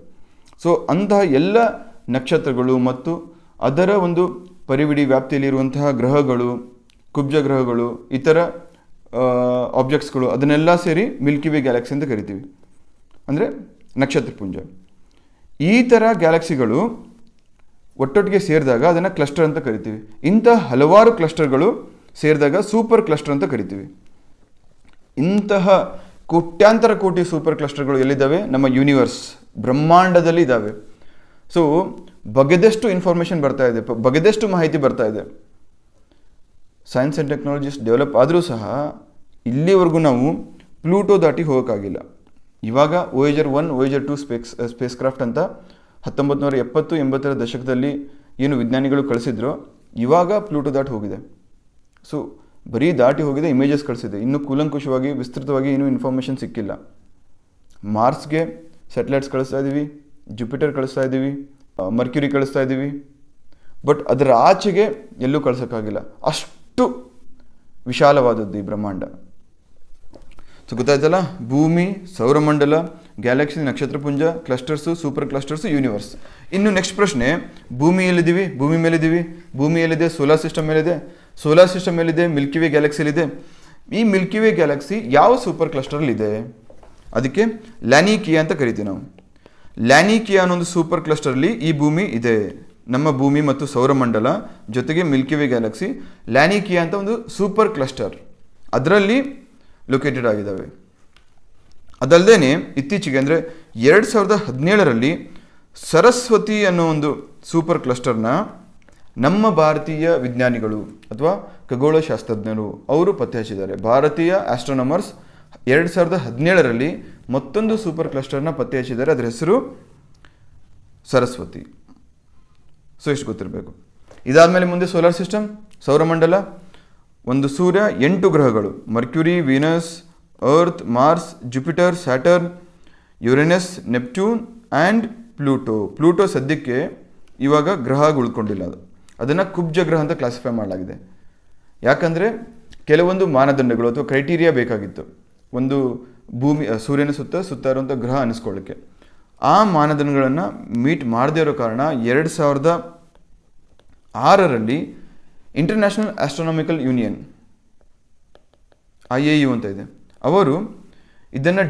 ಸೊ ಅಂತಹ ಎಲ್ಲ ನಕ್ಷತ್ರಗಳು ಮತ್ತು ಅದರ ಒಂದು ಪರಿವಿಡಿ ವ್ಯಾಪ್ತಿಯಲ್ಲಿರುವಂತಹ ಗ್ರಹಗಳು, ಕುಬ್ಜ ಗ್ರಹಗಳು, ಇತರ ಆಬ್ಜೆಕ್ಟ್ಸ್ಗಳು, ಅದನ್ನೆಲ್ಲ ಸೇರಿ ಮಿಲ್ಕಿ ವೇ ಗ್ಯಾಲಕ್ಸಿ ಅಂತ ಕರಿತೀವಿ, ಅಂದರೆ ನಕ್ಷತ್ರಪುಂಜ. ಈ ಥರ ಗ್ಯಾಲಕ್ಸಿಗಳು ಒಟ್ಟೊಟ್ಟಿಗೆ ಸೇರಿದಾಗ ಅದನ್ನು ಕ್ಲಸ್ಟರ್ ಅಂತ ಕರಿತೀವಿ. ಇಂತಹ ಹಲವಾರು ಕ್ಲಸ್ಟರ್ಗಳು ಸೇರಿದಾಗ ಸೂಪರ್ ಕ್ಲಸ್ಟರ್ ಅಂತ ಕರಿತೀವಿ. ಇಂತಹ ಕೋಟ್ಯಾಂತರ ಕೋಟಿ ಸೂಪರ್ ಕ್ಲಸ್ಟರ್ಗಳು ಎಲ್ಲಿದ್ದಾವೆ? ನಮ್ಮ ಯೂನಿವರ್ಸ್, ಬ್ರಹ್ಮಾಂಡದಲ್ಲಿ ಇದ್ದಾವೆ. ಸೊ ಬಗೆದಷ್ಟು ಇನ್ಫಾರ್ಮೇಷನ್ ಬರ್ತಾ ಇದೆ, ಬಗೆದಷ್ಟು ಮಾಹಿತಿ ಬರ್ತಾ ಇದೆ. ಸೈನ್ಸ್ ಆ್ಯಂಡ್ ಟೆಕ್ನಾಲಜೀಸ್ ಡೆವಲಪ್ ಆದರೂ ಸಹ ಇಲ್ಲಿವರೆಗೂ ನಾವು ಪ್ಲೂಟೋ ದಾಟಿ ಹೋಗೋಕ್ಕಾಗಿಲ್ಲ. ಇವಾಗ ವೋಯೇಜರ್ 1, ವೋಯೇಜರ್ 2 ಸ್ಪೇಸ್ ಕ್ರಾಫ್ಟ್ ಅಂತ 1970-80ರ ದಶಕದಲ್ಲಿ ಏನು ವಿಜ್ಞಾನಿಗಳು ಕಳಿಸಿದ್ರು, ಇವಾಗ ಪ್ಲೂಟೋ ದಾಟಿ ಹೋಗಿದೆ. ಸೊ ಬರೀ ದಾಟಿ ಹೋಗಿದೆ, ಇಮೇಜಸ್ ಕಳಿಸಿದೆ. ಇನ್ನೂ ಕೂಲಂಕುಷವಾಗಿ ವಿಸ್ತೃತವಾಗಿ ಏನೂ ಇನ್ಫಾರ್ಮೇಷನ್ ಸಿಕ್ಕಿಲ್ಲ. ಮಾರ್ಸ್ಗೆ ಸ್ಯಾಟಲೈಟ್ಸ್ ಕಳಿಸ್ತಾ ಇದ್ದೀವಿ, ಜುಪಿಟರ್ ಕಳಿಸ್ತಾ ಇದ್ದೀವಿ, ಮರ್ಕ್ಯುರಿ ಕಳಿಸ್ತಾ ಇದ್ದೀವಿ. ಬಟ್ ಅದರ ಆಚೆಗೆ ಎಲ್ಲೂ ಕಳ್ಸೋಕ್ಕಾಗಿಲ್ಲ. ಅಷ್ಟು ವಿಶಾಲವಾದದ್ದು ಈ ಬ್ರಹ್ಮಾಂಡ. ಸೊ ಗೊತ್ತಾಯ್ತಲ್ಲ, ಭೂಮಿ, ಸೌರಮಂಡಲ, ಗ್ಯಾಲಕ್ಸಿ, ನಕ್ಷತ್ರಪುಂಜ, ಕ್ಲಸ್ಟರ್ಸು, ಸೂಪರ್ ಕ್ಲಸ್ಟರ್ಸು, ಯೂನಿವರ್ಸ್. ಇನ್ನು ನೆಕ್ಸ್ಟ್ ಪ್ರಶ್ನೆ, ಭೂಮಿಯಲ್ಲಿದ್ದೀವಿ, ಭೂಮಿ ಮೇಲಿದ್ದೀವಿ, ಭೂಮಿಯಲ್ಲಿದೆ, ಸೋಲಾರ್ ಸಿಸ್ಟಮ್ ಮೇಲಿದೆ, ಸೋಲಾರ್ ಸಿಸ್ಟಮ್ ಮೇಲಿದೆ, ಮಿಲ್ಕಿ ವೇ ಗ್ಯಾಲಕ್ಸಿಯಲ್ಲಿದೆ. ಈ ಮಿಲ್ಕಿ ವೇ ಗ್ಯಾಲಕ್ಸಿ ಯಾವ ಸೂಪರ್ ಕ್ಲಸ್ಟರಲ್ಲಿದೆ? ಅದಕ್ಕೆ ಲ್ಯಾನಿಕಿಯಾ ಅಂತ ಕರಿತೀವಿ ನಾವು. ಲ್ಯಾನಿಕಿಯಾ ಅನ್ನೊಂದು ಸೂಪರ್ ಕ್ಲಸ್ಟರಲ್ಲಿ ಈ ಭೂಮಿ ಇದೆ. ನಮ್ಮ ಭೂಮಿ ಮತ್ತು ಸೌರಮಂಡಲ ಜೊತೆಗೆ ಮಿಲ್ಕಿ ವೇ ಗ್ಯಾಲಕ್ಸಿ, ಲ್ಯಾನಿಕಿಯಾ ಅಂತ ಒಂದು ಸೂಪರ್ ಕ್ಲಸ್ಟರ್ ಅದರಲ್ಲಿ ಲೊಕೇಟೆಡ್ ಆಗಿದ್ದಾವೆ. ಅದಲ್ಲದೆ ಇತ್ತೀಚೆಗೆ ಅಂದರೆ 2017ರಲ್ಲಿ ಸರಸ್ವತಿ ಅನ್ನೋ ಒಂದು ಸೂಪರ್ ಕ್ಲಸ್ಟರ್ನ ನಮ್ಮ ಭಾರತೀಯ ವಿಜ್ಞಾನಿಗಳು ಅಥವಾ ಖಗೋಳಶಾಸ್ತ್ರಜ್ಞರು ಅವರು ಪತ್ತೆ ಹಚ್ಚಿದ್ದಾರೆ. ಭಾರತೀಯ ಆಸ್ಟ್ರೋನಮರ್ಸ್ 2017ರಲ್ಲಿ ಮತ್ತೊಂದು ಸೂಪರ್ ಕ್ಲಸ್ಟರ್ನ ಪತ್ತೆ ಹಚ್ಚಿದ್ದಾರೆ. ಅದರ ಹೆಸರು ಸರಸ್ವತಿ. ಸೊ ಇಷ್ಟು ಗೊತ್ತಿರಬೇಕು. ಇದಾದಮೇಲೆ ಮುಂದೆ ಸೋಲಾರ್ ಸಿಸ್ಟಮ್, ಸೌರಮಂಡಲ, ಒಂದು ಸೂರ್ಯ, 8 ಗ್ರಹಗಳು: Mercury, Venus, Earth, Mars, Jupiter, Saturn, Uranus, Neptune and Pluto. Pluto ಸದ್ಯಕ್ಕೆ ಇವಾಗ ಗ್ರಹ ಉಳ್ಕೊಂಡಿಲ್ಲ, ಅದನ್ನು ಕುಬ್ಜ ಗ್ರಹ ಅಂತ ಕ್ಲಾಸಿಫೈ ಮಾಡಲಾಗಿದೆ. ಯಾಕಂದರೆ ಕೆಲವೊಂದು ಮಾನದಂಡಗಳು ಅಥವಾ ಕ್ರೈಟೀರಿಯಾ ಬೇಕಾಗಿತ್ತು ಒಂದು ಸೂರ್ಯನ ಸುತ್ತ ಇರುವಂಥ ಗ್ರಹ ಅನ್ನಿಸ್ಕೊಳ್ಳೋಕ್ಕೆ. ಆ ಮಾನದಂಡಗಳನ್ನು ಮೀಟ್ ಮಾಡದೇ ಇರೋ ಕಾರಣ 2006ರಲ್ಲಿ ಇಂಟರ್ನ್ಯಾಷನಲ್ ಆಸ್ಟ್ರೋನಾಮಿಕಲ್ ಯೂನಿಯನ್ IAU ಅಂತ ಇದೆ, ಅವರು ಇದನ್ನು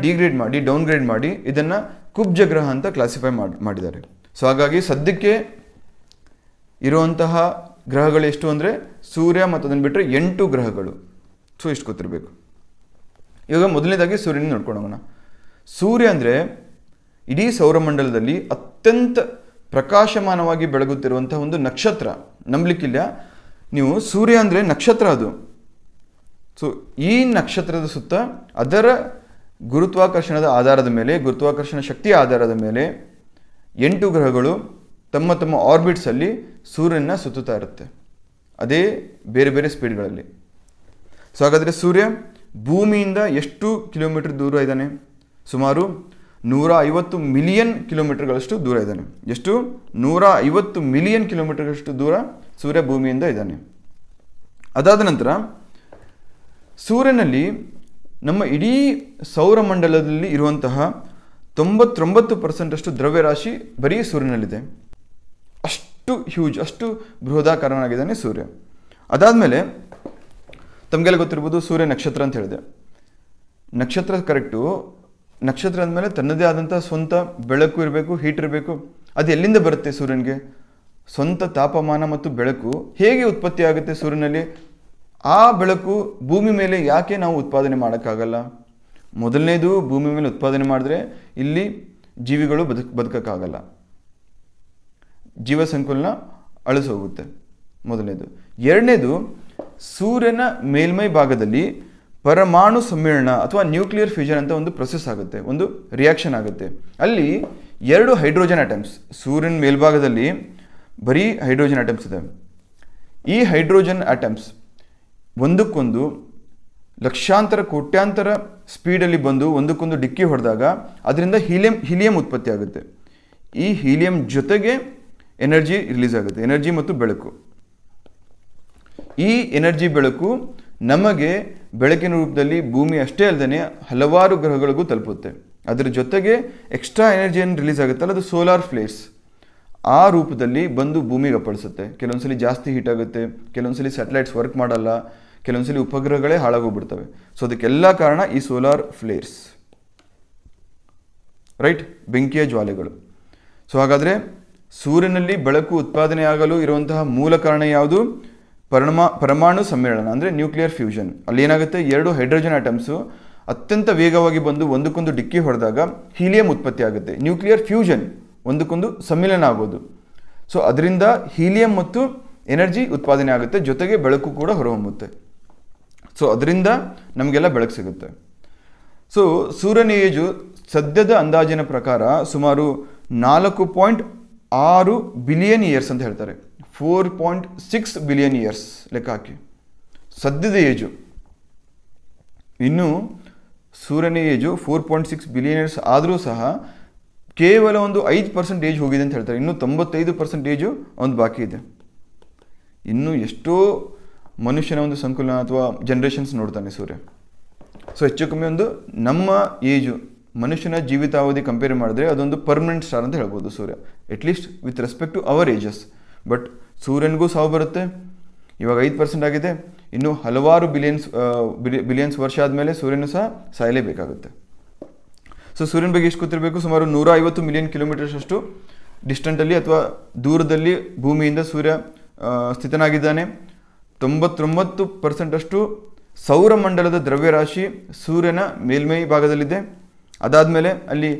ಡೌನ್ಗ್ರೇಡ್ ಮಾಡಿ ಇದನ್ನು ಕುಬ್ಜ ಗ್ರಹ ಅಂತ ಕ್ಲಾಸಿಫೈ ಮಾಡಿದ್ದಾರೆ. ಸೊ ಹಾಗಾಗಿ ಸದ್ಯಕ್ಕೆ ಇರುವಂತಹ ಗ್ರಹಗಳು ಎಷ್ಟು ಅಂದರೆ ಸೂರ್ಯ ಮತ್ತು ಅದನ್ನು ಬಿಟ್ಟರೆ 8 ಗ್ರಹಗಳು. ಸೊ ಇಷ್ಟು ಗೊತ್ತಿರಬೇಕು. ಇವಾಗ ಮೊದಲನೇದಾಗಿ ಸೂರ್ಯನ ನೋಡ್ಕೊಂಡು ಹೋಗೋಣ. ಸೂರ್ಯ ಅಂದರೆ ಇಡೀ ಸೌರಮಂಡಲದಲ್ಲಿ ಅತ್ಯಂತ ಪ್ರಕಾಶಮಾನವಾಗಿ ಬೆಳಗುತ್ತಿರುವಂಥ ಒಂದು ನಕ್ಷತ್ರ. ನಂಬಲಿಕ್ಕಿಲ್ಲ ನೀವು, ಸೂರ್ಯ ಅಂದರೆ ನಕ್ಷತ್ರ ಅದು. ಸೊ ಈ ನಕ್ಷತ್ರದ ಸುತ್ತ ಅದರ ಗುರುತ್ವಾಕರ್ಷಣದ ಆಧಾರದ ಮೇಲೆ, ಗುರುತ್ವಾಕರ್ಷಣ ಶಕ್ತಿಯ ಆಧಾರದ ಮೇಲೆ 8 ಗ್ರಹಗಳು ತಮ್ಮ ತಮ್ಮ ಆರ್ಬಿಟ್ಸಲ್ಲಿ ಸೂರ್ಯನ ಸುತ್ತುತ್ತಾ ಇರುತ್ತೆ, ಅದೇ ಬೇರೆ ಬೇರೆ ಸ್ಪೀಡ್ಗಳಲ್ಲಿ. ಸೊ ಹಾಗಾದರೆ ಸೂರ್ಯ ಭೂಮಿಯಿಂದ ಎಷ್ಟು ಕಿಲೋಮೀಟರ್ ದೂರ ಇದ್ದಾನೆ? ಸುಮಾರು 150 ಮಿಲಿಯನ್ ಕಿಲೋಮೀಟರ್ಗಳಷ್ಟು ದೂರ ಇದ್ದಾನೆ. ಎಷ್ಟು? 150 ಮಿಲಿಯನ್ ಕಿಲೋಮೀಟರ್ಗಳಷ್ಟು ದೂರ ಸೂರ್ಯ ಭೂಮಿಯಿಂದ ಇದ್ದಾನೆ. ಅದಾದ ನಂತರ ಸೂರ್ಯನಲ್ಲಿ ನಮ್ಮ ಇಡೀ ಸೌರಮಂಡಲದಲ್ಲಿ ಇರುವಂತಹ 99% ದ್ರವ್ಯರಾಶಿ ಬರೀ ಸೂರ್ಯನಲ್ಲಿದೆ. ಅಷ್ಟು ಹ್ಯೂಜ್, ಅಷ್ಟು ಬೃಹದಾಕಾರನಾಗಿದ್ದಾನೆ ಸೂರ್ಯ. ಅದಾದಮೇಲೆ ತಮಗೆಲ್ಲ ಗೊತ್ತಿರ್ಬೋದು ಸೂರ್ಯ ನಕ್ಷತ್ರ ಅಂತ ಹೇಳಿದೆ. ನಕ್ಷತ್ರ ಕರೆಕ್ಟು. ನಕ್ಷತ್ರ ಅಂದಮೇಲೆ ತನ್ನದೇ ಆದಂಥ ಸ್ವಂತ ಬೆಳಕು ಇರಬೇಕು, ಹೀಟ್ ಇರಬೇಕು. ಅದು ಎಲ್ಲಿಂದ ಬರುತ್ತೆ ಸೂರ್ಯನಿಗೆ? ಸ್ವಂತ ತಾಪಮಾನ ಮತ್ತು ಬೆಳಕು ಹೇಗೆ ಉತ್ಪತ್ತಿ ಆಗುತ್ತೆ ಸೂರ್ಯನಲ್ಲಿ? ಆ ಬೆಳಕು ಭೂಮಿ ಮೇಲೆ ಯಾಕೆ ನಾವು ಉತ್ಪಾದನೆ ಮಾಡೋಕ್ಕಾಗಲ್ಲ? ಮೊದಲನೇದು, ಭೂಮಿ ಮೇಲೆ ಉತ್ಪಾದನೆ ಮಾಡಿದ್ರೆ ಇಲ್ಲಿ ಜೀವಿಗಳು ಬದುಕೋಕ್ಕಾಗಲ್ಲ, ಜೀವ ಸಂಕುಲನ ಅಳಿಸೋಗುತ್ತೆ ಮೊದಲನೇದು. ಎರಡನೇದು, ಸೂರ್ಯನ ಮೇಲ್ಮೈ ಭಾಗದಲ್ಲಿ ಪರಮಾಣು ಸಮ್ಮಿಳನ ಅಥವಾ ನ್ಯೂಕ್ಲಿಯರ್ ಫ್ಯೂಷನ್ ಅಂತ ಒಂದು ಪ್ರೊಸೆಸ್ ಆಗುತ್ತೆ, ಒಂದು ರಿಯಾಕ್ಷನ್ ಆಗುತ್ತೆ. ಅಲ್ಲಿ 2 ಹೈಡ್ರೋಜನ್ ಆಟಮ್ಸ್, ಸೂರ್ಯನ ಮೇಲ್ಭಾಗದಲ್ಲಿ ಬರೀ ಹೈಡ್ರೋಜನ್ ಆಟಮ್ಸ್ ಇದೆ. ಈ ಹೈಡ್ರೋಜನ್ ಆಟಮ್ಸ್ ಒಂದಕ್ಕೊಂದು ಲಕ್ಷಾಂತರ ಕೋಟ್ಯಾಂತರ ಸ್ಪೀಡಲ್ಲಿ ಬಂದು ಒಂದಕ್ಕೊಂದು ಡಿಕ್ಕಿ ಹೊಡೆದಾಗ ಅದರಿಂದ ಹೀಲಿಯಂ ಉತ್ಪತ್ತಿ ಆಗುತ್ತೆ. ಈ ಹೀಲಿಯಂ ಜೊತೆಗೆ ಎನರ್ಜಿ ರಿಲೀಸ್ ಆಗುತ್ತೆ, ಎನರ್ಜಿ ಮತ್ತು ಬೆಳಕು. ಈ ಎನರ್ಜಿ ಬೆಳಕು ನಮಗೆ ಬೆಳಕಿನ ರೂಪದಲ್ಲಿ ಭೂಮಿ ಅಷ್ಟೇ ಅಲ್ಲದೆ ಹಲವಾರು ಗ್ರಹಗಳಿಗೂ ತಲುಪುತ್ತೆ. ಅದರ ಜೊತೆಗೆ ಎಕ್ಸ್ಟ್ರಾ ಎನರ್ಜಿಯನ್ನು ರಿಲೀಸ್ ಆಗುತ್ತಲ್ಲ, ಅದು ಸೋಲಾರ್ ಫ್ಲೇರ್ಸ್, ಆ ರೂಪದಲ್ಲಿ ಬಂದು ಭೂಮಿಗೆ ಅಪ್ಪಳಿಸುತ್ತೆ. ಕೆಲವೊಂದ್ಸಲಿ ಜಾಸ್ತಿ ಹೀಟ್ ಆಗುತ್ತೆ, ಕೆಲವೊಂದ್ಸಲಿ ಸ್ಯಾಟಲೈಟ್ಸ್ ವರ್ಕ್ ಮಾಡಲ್ಲ, ಕೆಲವೊಂದ್ಸಲಿ ಉಪಗ್ರಹಗಳೇ ಹಾಳಾಗೋಗ್ಬಿಡ್ತವೆ. ಸೊ ಅದಕ್ಕೆಲ್ಲ ಕಾರಣ ಈ ಸೋಲಾರ್ ಫ್ಲೇರ್ಸ್, ರೈಟ್, ಬೆಂಕಿಯ ಜ್ವಾಲೆಗಳು. ಸೊ ಹಾಗಾದರೆ ಸೂರ್ಯನಲ್ಲಿ ಬೆಳಕು ಉತ್ಪಾದನೆ ಆಗಲು ಇರುವಂತಹ ಮೂಲ ಕಾರಣ ಯಾವುದು? ಪರಮಾಣು ಸಮ್ಮಿಳನ, ಅಂದರೆ ನ್ಯೂಕ್ಲಿಯರ್ ಫ್ಯೂಷನ್. ಅಲ್ಲಿ ಏನಾಗುತ್ತೆ, 2 ಹೈಡ್ರೋಜನ್ ಆಟಮ್ಸು ಅತ್ಯಂತ ವೇಗವಾಗಿ ಬಂದು ಒಂದಕ್ಕೊಂದು ಡಿಕ್ಕಿ ಹೊಡೆದಾಗ ಹೀಲಿಯಂ ಉತ್ಪತ್ತಿ ಆಗುತ್ತೆ. ನ್ಯೂಕ್ಲಿಯರ್ ಫ್ಯೂಷನ್, ಒಂದಕ್ಕೊಂದು ಸಮ್ಮಿಲನ ಆಗೋದು. ಸೊ ಅದರಿಂದ ಹೀಲಿಯಂ ಮತ್ತು ಎನರ್ಜಿ ಉತ್ಪಾದನೆ ಆಗುತ್ತೆ, ಜೊತೆಗೆ ಬೆಳಕು ಕೂಡ ಹೊರಹೊಮ್ಮುತ್ತೆ. ಸೊ ಅದರಿಂದ ನಮಗೆಲ್ಲ ಬೆಳಕು ಸಿಗುತ್ತೆ. ಸೊ ಸೂರ್ಯನ ಏಜು ಸದ್ಯದ ಅಂದಾಜಿನ ಪ್ರಕಾರ ಸುಮಾರು 4.6 ಬಿಲಿಯನ್ ಇಯರ್ಸ್ ಅಂತ ಹೇಳ್ತಾರೆ. 4.6 ಬಿಲಿಯನ್ ಇಯರ್ಸ್ ಲೆಕ್ಕ ಹಾಕಿ ಸದ್ಯದ ಏಜು. ಇನ್ನು ಸೂರ್ಯನ ಏಜು 4.6 ಬಿಲಿಯನ್ ಇಯರ್ಸ್ ಆದರೂ ಸಹ ಕೇವಲ ಒಂದು 5% ಏಜ್ ಹೋಗಿದೆ ಅಂತ ಹೇಳ್ತಾರೆ. ಇನ್ನು 95% ಏಜು ಒಂದು ಬಾಕಿ ಇದೆ. ಇನ್ನು ಎಷ್ಟೋ ಮನುಷ್ಯನ ಒಂದು ಸಂಕುಲನ ಅಥವಾ ಜನ್ರೇಷನ್ಸ್ ನೋಡ್ತಾನೆ ಸೂರ್ಯ. ಸೊ ಹೆಚ್ಚು ಕಮ್ಮಿ ಒಂದು ನಮ್ಮ ಏಜು, ಮನುಷ್ಯನ ಜೀವಿತಾವಧಿ ಕಂಪೇರ್ ಮಾಡಿದ್ರೆ ಅದೊಂದು ಪರ್ಮನೆಂಟ್ ಸ್ಟಾರ್ ಅಂತ ಹೇಳ್ಬೋದು ಸೂರ್ಯ, at least with respect to our ages. But ಸೂರ್ಯನಿಗೂ ಸಾವು ಬರುತ್ತೆ. ಇವಾಗ 5% ಆಗಿದೆ, ಇನ್ನು ಹಲವಾರು ಬಿಲಿಯನ್ಸ್ ವರ್ಷ ಆದಮೇಲೆ ಸೂರ್ಯನೂ ಸಹ ಸಾಯಲೇಬೇಕಾಗುತ್ತೆ. ಸೊ ಸೂರ್ಯನ ಬಗ್ಗೆ ಎಷ್ಟು ಗೊತ್ತಿರಬೇಕು? ಸುಮಾರು 150 ಮಿಲಿಯನ್ ಕಿಲೋಮೀಟರ್ಸ್ ಅಷ್ಟು ಡಿಸ್ಟೆಂಟಲ್ಲಿ ಅಥವಾ ದೂರದಲ್ಲಿ ಭೂಮಿಯಿಂದ ಸೂರ್ಯ ಸ್ಥಿತನಾಗಿದ್ದಾನೆ. 99% ಅಷ್ಟು ಸೌರಮಂಡಲದ ದ್ರವ್ಯರಾಶಿ ಸೂರ್ಯನ ಮೇಲ್ಮೈ ಭಾಗದಲ್ಲಿದೆ. ಅದಾದಮೇಲೆ ಅಲ್ಲಿ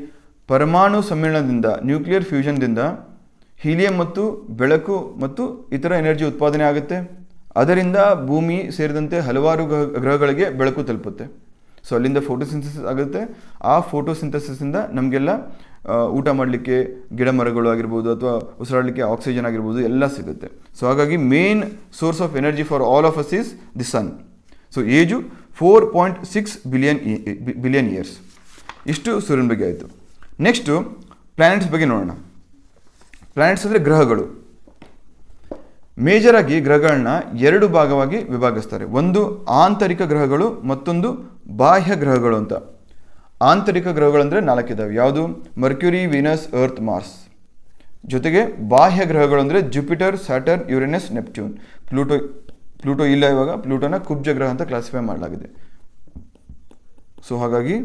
ಪರಮಾಣು ಸಮ್ಮಿಳನದಿಂದ, ನ್ಯೂಕ್ಲಿಯರ್ ಫ್ಯೂಷನ್ದಿಂದ ಹೀಲಿಯಂ ಮತ್ತು ಬೆಳಕು ಮತ್ತು ಇತರ ಎನರ್ಜಿ ಉತ್ಪಾದನೆ ಆಗುತ್ತೆ. ಅದರಿಂದ ಭೂಮಿ ಸೇರಿದಂತೆ ಹಲವಾರು ಗ್ರಹಗಳಿಗೆ ಬೆಳಕು ತಲುಪುತ್ತೆ. ಸೊ ಅಲ್ಲಿಂದ ಫೋಟೋಸಿಂಥಸಿಸ್ ಆಗುತ್ತೆ. ಆ ಫೋಟೋಸಿಂಥಸಿಸಿಂದ ನಮಗೆಲ್ಲ ಊಟ ಮಾಡಲಿಕ್ಕೆ ಗಿಡ ಮರಗಳು ಆಗಿರ್ಬೋದು ಅಥವಾ ಉಸಿರಾಡಲಿಕ್ಕೆ ಆಕ್ಸಿಜನ್ ಆಗಿರ್ಬೋದು ಎಲ್ಲ ಸಿಗುತ್ತೆ. ಸೊ ಹಾಗಾಗಿ main source of energy for all of us is the sun. So age 4.6 billion years. ಇಷ್ಟು ಸೂರ್ಯನ ಬಗ್ಗೆ ಆಯಿತು. ನೆಕ್ಸ್ಟು ಪ್ಲ್ಯಾನೆಟ್ಸ್ ಬಗ್ಗೆ ನೋಡೋಣ. ಪ್ಲ್ಯಾನೆಟ್ಸ್ ಅಂದರೆ ಗ್ರಹಗಳು. ಮೇಜರಾಗಿ ಗ್ರಹಗಳನ್ನ 2 ಭಾಗವಾಗಿ ವಿಭಾಗಿಸ್ತಾರೆ. ಒಂದು ಆಂತರಿಕ ಗ್ರಹಗಳು, ಮತ್ತೊಂದು ಬಾಹ್ಯ ಗ್ರಹಗಳು ಅಂತ. ಆಂತರಿಕ ಗ್ರಹಗಳಂದರೆ 4 ಇದ್ದಾವೆ. ಯಾವುದು? Mercury, Venus, Earth, Mars. ಜೊತೆಗೆ ಬಾಹ್ಯ ಗ್ರಹಗಳು ಅಂದರೆ Jupiter, Saturn, Uranus, Neptune. Pluto ಇಲ್ಲ ಇವಾಗ. ಪ್ಲೂಟೋನ ಕುಬ್ಜ ಗ್ರಹ ಅಂತ ಕ್ಲಾಸಿಫೈ ಮಾಡಲಾಗಿದೆ. ಸೊ ಹಾಗಾಗಿ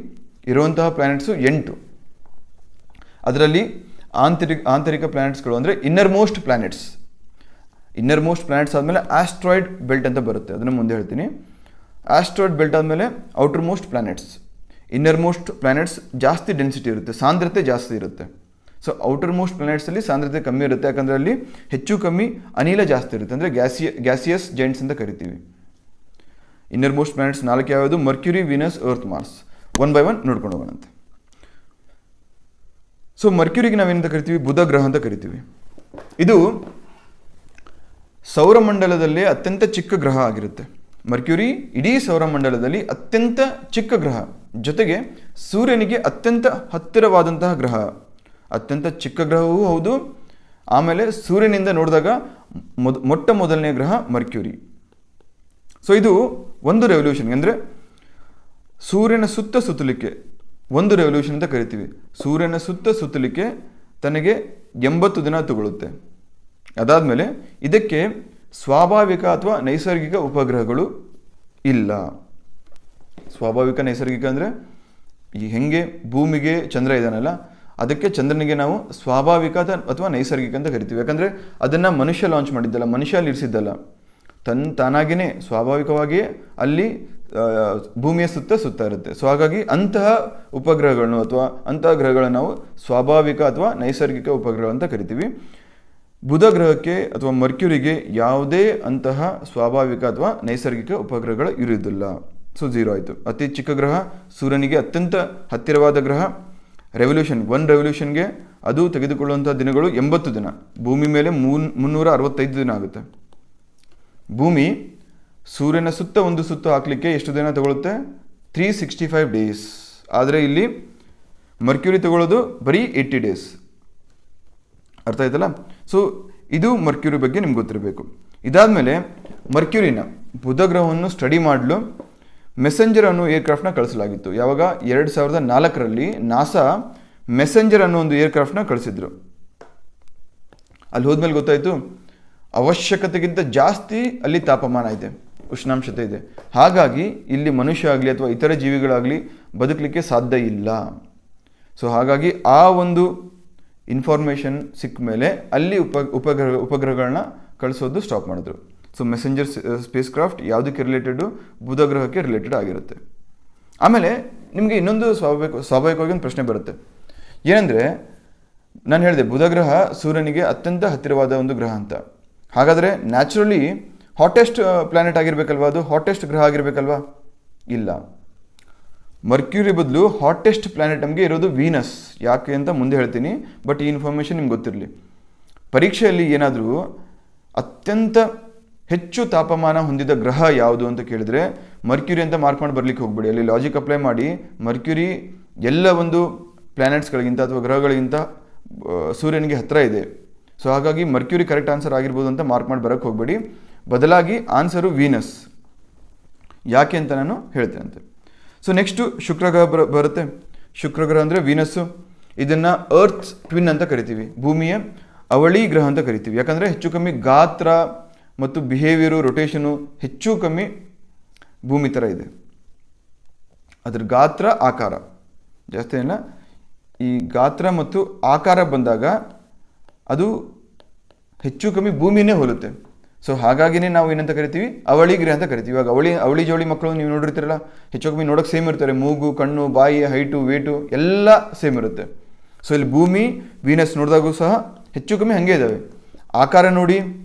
ಇರುವಂತಹ ಪ್ಲ್ಯಾನೆಟ್ಸು 8. ಅದರಲ್ಲಿ ಆಂತರಿಕ ಪ್ಲ್ಯಾನೆಟ್ಸ್ಗಳು ಅಂದರೆ inner most planets. Inner most planets ಆದಮೇಲೆ ಆಸ್ಟ್ರಾಯ್ಡ್ ಬೆಲ್ಟ್ ಅಂತ ಬರುತ್ತೆ, ಅದನ್ನು ಮುಂದೆ ಹೇಳ್ತೀನಿ. ಆಸ್ಟ್ರಾಯ್ಡ್ ಬೆಲ್ಟ್ ಆದಮೇಲೆ outer most planets. Inner most planets ಜಾಸ್ತಿ ಡೆನ್ಸಿಟಿ ಇರುತ್ತೆ, ಸಾಂದ್ರತೆ ಜಾಸ್ತಿ ಇರುತ್ತೆ. ಸೊ ಔಟರ್ ಮೋಸ್ಟ್ ಪ್ಲ್ಯಾನೆಟ್ಸಲ್ಲಿ ಸಾಂದ್ರತೆ ಕಮ್ಮಿ ಇರುತ್ತೆ, ಯಾಕಂದರೆ ಅಲ್ಲಿ ಹೆಚ್ಚು ಕಮ್ಮಿ ಅನಿಲ ಜಾಸ್ತಿ ಇರುತ್ತೆ, ಅಂದರೆ ಗ್ಯಾಸಿಯಸ್ ಜೈಂಟ್ಸ್ ಅಂತ ಕರಿತೀವಿ. ಇನ್ನರ್ ಮೋಸ್ಟ್ ಪ್ಲ್ಯಾನೆಟ್ಸ್ 4 ಯಾವುದು? Mercury, Venus, Earth, Mars. 1 by 1 ನೋಡ್ಕೊಂಡು ಹೋಗೋಣಂತೆ. ಸೊ ಮರ್ಕ್ಯುರಿಗೆ ನಾವೇನಂತ ಕರಿತೀವಿ? ಬುಧ ಗ್ರಹ ಅಂತ ಕರಿತೀವಿ. ಇದು ಸೌರಮಂಡಲದಲ್ಲಿ ಅತ್ಯಂತ ಚಿಕ್ಕ ಗ್ರಹ ಆಗಿರುತ್ತೆ. ಮರ್ಕ್ಯುರಿ ಇಡೀ ಸೌರಮಂಡಲದಲ್ಲಿ ಅತ್ಯಂತ ಚಿಕ್ಕ ಗ್ರಹ, ಜೊತೆಗೆ ಸೂರ್ಯನಿಗೆ ಅತ್ಯಂತ ಹತ್ತಿರವಾದಂತಹ ಗ್ರಹ. ಅತ್ಯಂತ ಚಿಕ್ಕ ಗ್ರಹವೂ ಹೌದು, ಆಮೇಲೆ ಸೂರ್ಯನಿಂದ ನೋಡಿದಾಗ ಮೊದಲನೇ ಗ್ರಹ ಮರ್ಕ್ಯುರಿ. ಸೊ ಇದು ಒಂದು ರೆವಲ್ಯೂಷನ್, ಅಂದರೆ ಸೂರ್ಯನ ಸುತ್ತಲಿಕ್ಕೆ ಒಂದು ರೆವಲ್ಯೂಷನ್ ಅಂತ ಕರಿತೀವಿ. ಸೂರ್ಯನ ಸುತ್ತಲಿಕ್ಕೆ ತನಗೆ 80 ದಿನ ತಗೊಳ್ಳುತ್ತೆ. ಅದಾದಮೇಲೆ ಇದಕ್ಕೆ ಸ್ವಾಭಾವಿಕ ಅಥವಾ ನೈಸರ್ಗಿಕ ಉಪಗ್ರಹಗಳು ಇಲ್ಲ. ಸ್ವಾಭಾವಿಕ ನೈಸರ್ಗಿಕ ಅಂದರೆ ಈ ಹೆಂಗೆ ಭೂಮಿಗೆ ಚಂದ್ರ ಇದ್ದಾನಲ್ಲ, ಅದಕ್ಕೆ ಚಂದ್ರನಿಗೆ ನಾವು ಸ್ವಾಭಾವಿಕ ಅಥವಾ ನೈಸರ್ಗಿಕ ಅಂತ ಕರಿತೀವಿ. ಯಾಕಂದರೆ ಅದನ್ನು ಮನುಷ್ಯ ಲಾಂಚ್ ಮಾಡಿದ್ದಲ್ಲ, ಮನುಷ್ಯ ಅಲ್ಲಿ ಇರಿಸಿದ್ದಲ್ಲ, ತಾನಾಗಿಯೇ ಸ್ವಾಭಾವಿಕವಾಗಿಯೇ ಅಲ್ಲಿ ಭೂಮಿಯ ಸುತ್ತ ಇರುತ್ತೆ. ಸೊ ಹಾಗಾಗಿ ಅಂತಹ ಉಪಗ್ರಹಗಳನ್ನು ಅಥವಾ ಅಂತಹ ಗ್ರಹಗಳನ್ನು ನಾವು ಸ್ವಾಭಾವಿಕ ಅಥವಾ ನೈಸರ್ಗಿಕ ಉಪಗ್ರಹ ಅಂತ ಕರಿತೀವಿ. ಬುಧ ಗ್ರಹಕ್ಕೆ ಅಥವಾ ಮರ್ಕ್ಯುರಿಗೆ ಯಾವುದೇ ಅಂತಹ ಸ್ವಾಭಾವಿಕ ಅಥವಾ ನೈಸರ್ಗಿಕ ಉಪಗ್ರಹಗಳು ಇರುವುದಿಲ್ಲ. ಸೊ 0 ಆಯಿತು. ಅತಿ ಚಿಕ್ಕ ಗ್ರಹ ಸೂರ್ಯನಿಗೆ ಅತ್ಯಂತ ಹತ್ತಿರವಾದ ಗ್ರಹ. ಒಂದು ರೆವಲ್ಯೂಷನ್ಗೆ ಅದು ತೆಗೆದುಕೊಳ್ಳುವಂಥ ದಿನಗಳು 80 ದಿನ. ಭೂಮಿ ಮೇಲೆ 365 ದಿನ ಆಗುತ್ತೆ. ಭೂಮಿ ಸೂರ್ಯನ ಒಂದು ಸುತ್ತು ಹಾಕಲಿಕ್ಕೆ ಎಷ್ಟು ದಿನ ತಗೊಳುತ್ತೆ? 365 ಡೇಸ್. ಆದರೆ ಇಲ್ಲಿ ಮರ್ಕ್ಯುರಿ ತಗೊಳ್ಳೋದು ಬರೀ 80 ಡೇಸ್. ಅರ್ಥ ಆಯ್ತಲ್ಲ? ಸೊ ಇದು ಮರ್ಕ್ಯುರಿ ಬಗ್ಗೆ ನಿಮ್ಗೆ ಗೊತ್ತಿರಬೇಕು. ಇದಾದಮೇಲೆ ಮರ್ಕ್ಯುರಿನ ಬುಧ ಗ್ರಹವನ್ನು ಸ್ಟಡಿ ಮಾಡಲು ಮೆಸೆಂಜರ್ ಅನ್ನೋ ಏರ್ಕ್ರಾಫ್ಟ್ನ ಕಳಿಸಲಾಗಿತ್ತು. ಯಾವಾಗ 2004ರಲ್ಲಿ ನಾಸಾ ಮೆಸೆಂಜರ್ ಅನ್ನೋ ಒಂದು ಏರ್ಕ್ರಾಫ್ಟ್ನ ಕಳಿಸಿದ್ರು. ಅಲ್ಲಿ ಹೋದ್ಮೇಲೆ ಗೊತ್ತಾಯಿತು ಅವಶ್ಯಕತೆಗಿಂತ ಜಾಸ್ತಿ ಅಲ್ಲಿ ತಾಪಮಾನ ಇದೆ, ಉಷ್ಣಾಂಶತೆ ಇದೆ. ಹಾಗಾಗಿ ಇಲ್ಲಿ ಮನುಷ್ಯ ಆಗಲಿ ಅಥವಾ ಇತರ ಜೀವಿಗಳಾಗಲಿ ಬದುಕಲಿಕ್ಕೆ ಸಾಧ್ಯ ಇಲ್ಲ. ಸೊ ಹಾಗಾಗಿ ಆ ಒಂದು ಇನ್ಫಾರ್ಮೇಷನ್ ಸಿಕ್ಕ ಮೇಲೆ ಅಲ್ಲಿ ಉಪಗ್ರಹಗಳನ್ನ ಕಳಿಸೋದು ಸ್ಟಾಪ್ ಮಾಡಿದ್ರು. ಸೊ ಮೆಸೆಂಜರ್ ಸ್ಪೇಸ್ ಕ್ರಾಫ್ಟ್ ಯಾವುದಕ್ಕೆ ರಿಲೇಟೆಡು? ಬುಧ ಗ್ರಹಕ್ಕೆ ರಿಲೇಟೆಡ್ ಆಗಿರುತ್ತೆ. ಆಮೇಲೆ ನಿಮಗೆ ಇನ್ನೊಂದು ಸ್ವಾಭಾವಿಕವಾಗಿ ಒಂದು ಪ್ರಶ್ನೆ ಬರುತ್ತೆ. ಏನಂದರೆ ನಾನು ಹೇಳಿದೆ ಬುಧ ಗ್ರಹ ಸೂರ್ಯನಿಗೆ ಅತ್ಯಂತ ಹತ್ತಿರವಾದ ಒಂದು ಗ್ರಹ ಅಂತ. ಹಾಗಾದರೆ ನ್ಯಾಚುರಲಿ ಹಾಟೆಸ್ಟ್ ಪ್ಲಾನೆಟ್ ಆಗಿರಬೇಕಲ್ವಾ? ಅದು ಹಾಟೆಸ್ಟ್ ಗ್ರಹ ಆಗಿರಬೇಕಲ್ವಾ? ಇಲ್ಲ. ಮರ್ಕ್ಯುರಿ ಬದಲು ಹಾಟೆಸ್ಟ್ ಪ್ಲಾನೆಟ್ ನಮಗೆ ಇರೋದು ವೀನಸ್. ಯಾಕೆ ಅಂತ ಮುಂದೆ ಹೇಳ್ತೀನಿ, ಬಟ್ ಈ ಇನ್ಫಾರ್ಮೇಷನ್ ನಿಮ್ಗೆ ಗೊತ್ತಿರಲಿ. ಪರೀಕ್ಷೆಯಲ್ಲಿ ಏನಾದರೂ ಅತ್ಯಂತ ಹೆಚ್ಚು ತಾಪಮಾನ ಹೊಂದಿದ ಗ್ರಹ ಯಾವುದು ಅಂತ ಕೇಳಿದರೆ ಮರ್ಕ್ಯುರಿ ಅಂತ ಮಾರ್ಕ್ ಮಾಡಿ ಬರಲಿಕ್ಕೆ ಹೋಗ್ಬೇಡಿ. ಅಲ್ಲಿ ಲಾಜಿಕ್ ಅಪ್ಲೈ ಮಾಡಿ ಮರ್ಕ್ಯುರಿ ಎಲ್ಲ ಒಂದು ಪ್ಲಾನೆಟ್ಸ್ಗಳಿಗಿಂತ ಅಥವಾ ಗ್ರಹಗಳಿಗಿಂತ ಸೂರ್ಯನಿಗೆ ಹತ್ತಿರ ಇದೆ. ಸೊ ಹಾಗಾಗಿ ಮರ್ಕ್ಯುರಿ ಕರೆಕ್ಟ್ ಆನ್ಸರ್ ಆಗಿರ್ಬೋದು ಅಂತ ಮಾರ್ಕ್ ಮಾಡಿ ಬರೋಕ್ಕೆ ಹೋಗಬೇಡಿ. ಬದಲಾಗಿ ಆನ್ಸರು ವೀನಸ್. ಯಾಕೆ ಅಂತ ನಾನು ಹೇಳ್ತೇನೆ ಅಂತೆ. ಸೊ ನೆಕ್ಸ್ಟು ಶುಕ್ರಗ್ರಹ ಬರುತ್ತೆ. ಶುಕ್ರಗ್ರಹ ಅಂದರೆ ವೀನಸ್ಸು. ಇದನ್ನು ಅರ್ತ್ ಟ್ವಿನ್ ಅಂತ ಕರಿತೀವಿ, ಭೂಮಿಯ ಅವಳಿ ಗ್ರಹ ಅಂತ ಕರಿತೀವಿ. ಯಾಕಂದರೆ ಹೆಚ್ಚು ಕಮ್ಮಿ ಗಾತ್ರ ಮತ್ತು ಬಿಹೇವಿಯರು, ರೊಟೇಷನು ಹೆಚ್ಚು ಕಮ್ಮಿ ಭೂಮಿ ಥರ ಇದೆ. ಅದ್ರ ಗಾತ್ರ ಆಕಾರ ಜಾಸ್ತಿ ಇಲ್ಲ. ಈ ಗಾತ್ರ ಮತ್ತು ಆಕಾರ ಬಂದಾಗ ಅದು ಹೆಚ್ಚು ಕಮ್ಮಿ ಭೂಮಿನೇ ಹೋಲುತ್ತೆ. ಸೊ ಹಾಗಾಗಿನೇ ನಾವು ಏನಂತ ಕರಿತೀವಿ? ಅವಳಿ ಗ್ರಹ ಅಂತ ಕರಿತೀವಿ. ಇವಾಗ ಅವಳಿ ಜೋಳಿ ಮಕ್ಕಳು ನೀವು ನೋಡಿರ್ತೀರಲ್ಲ, ಹೆಚ್ಚು ಕಮ್ಮಿ ನೋಡೋಕೆ ಸೇಮ್ ಇರ್ತಾರೆ. ಮೂಗು, ಕಣ್ಣು, ಬಾಯಿ, ಹೈಟು, ವೇಟು ಎಲ್ಲ ಸೇಮ್ ಇರುತ್ತೆ. ಸೊ ಇಲ್ಲಿ ಭೂಮಿ, ವೀನಸ್ ನೋಡಿದಾಗೂ ಸಹ ಹೆಚ್ಚು ಕಮ್ಮಿ ಹಾಗೆ ಇದ್ದಾವೆ. ಆಕಾರ ನೋಡಿ,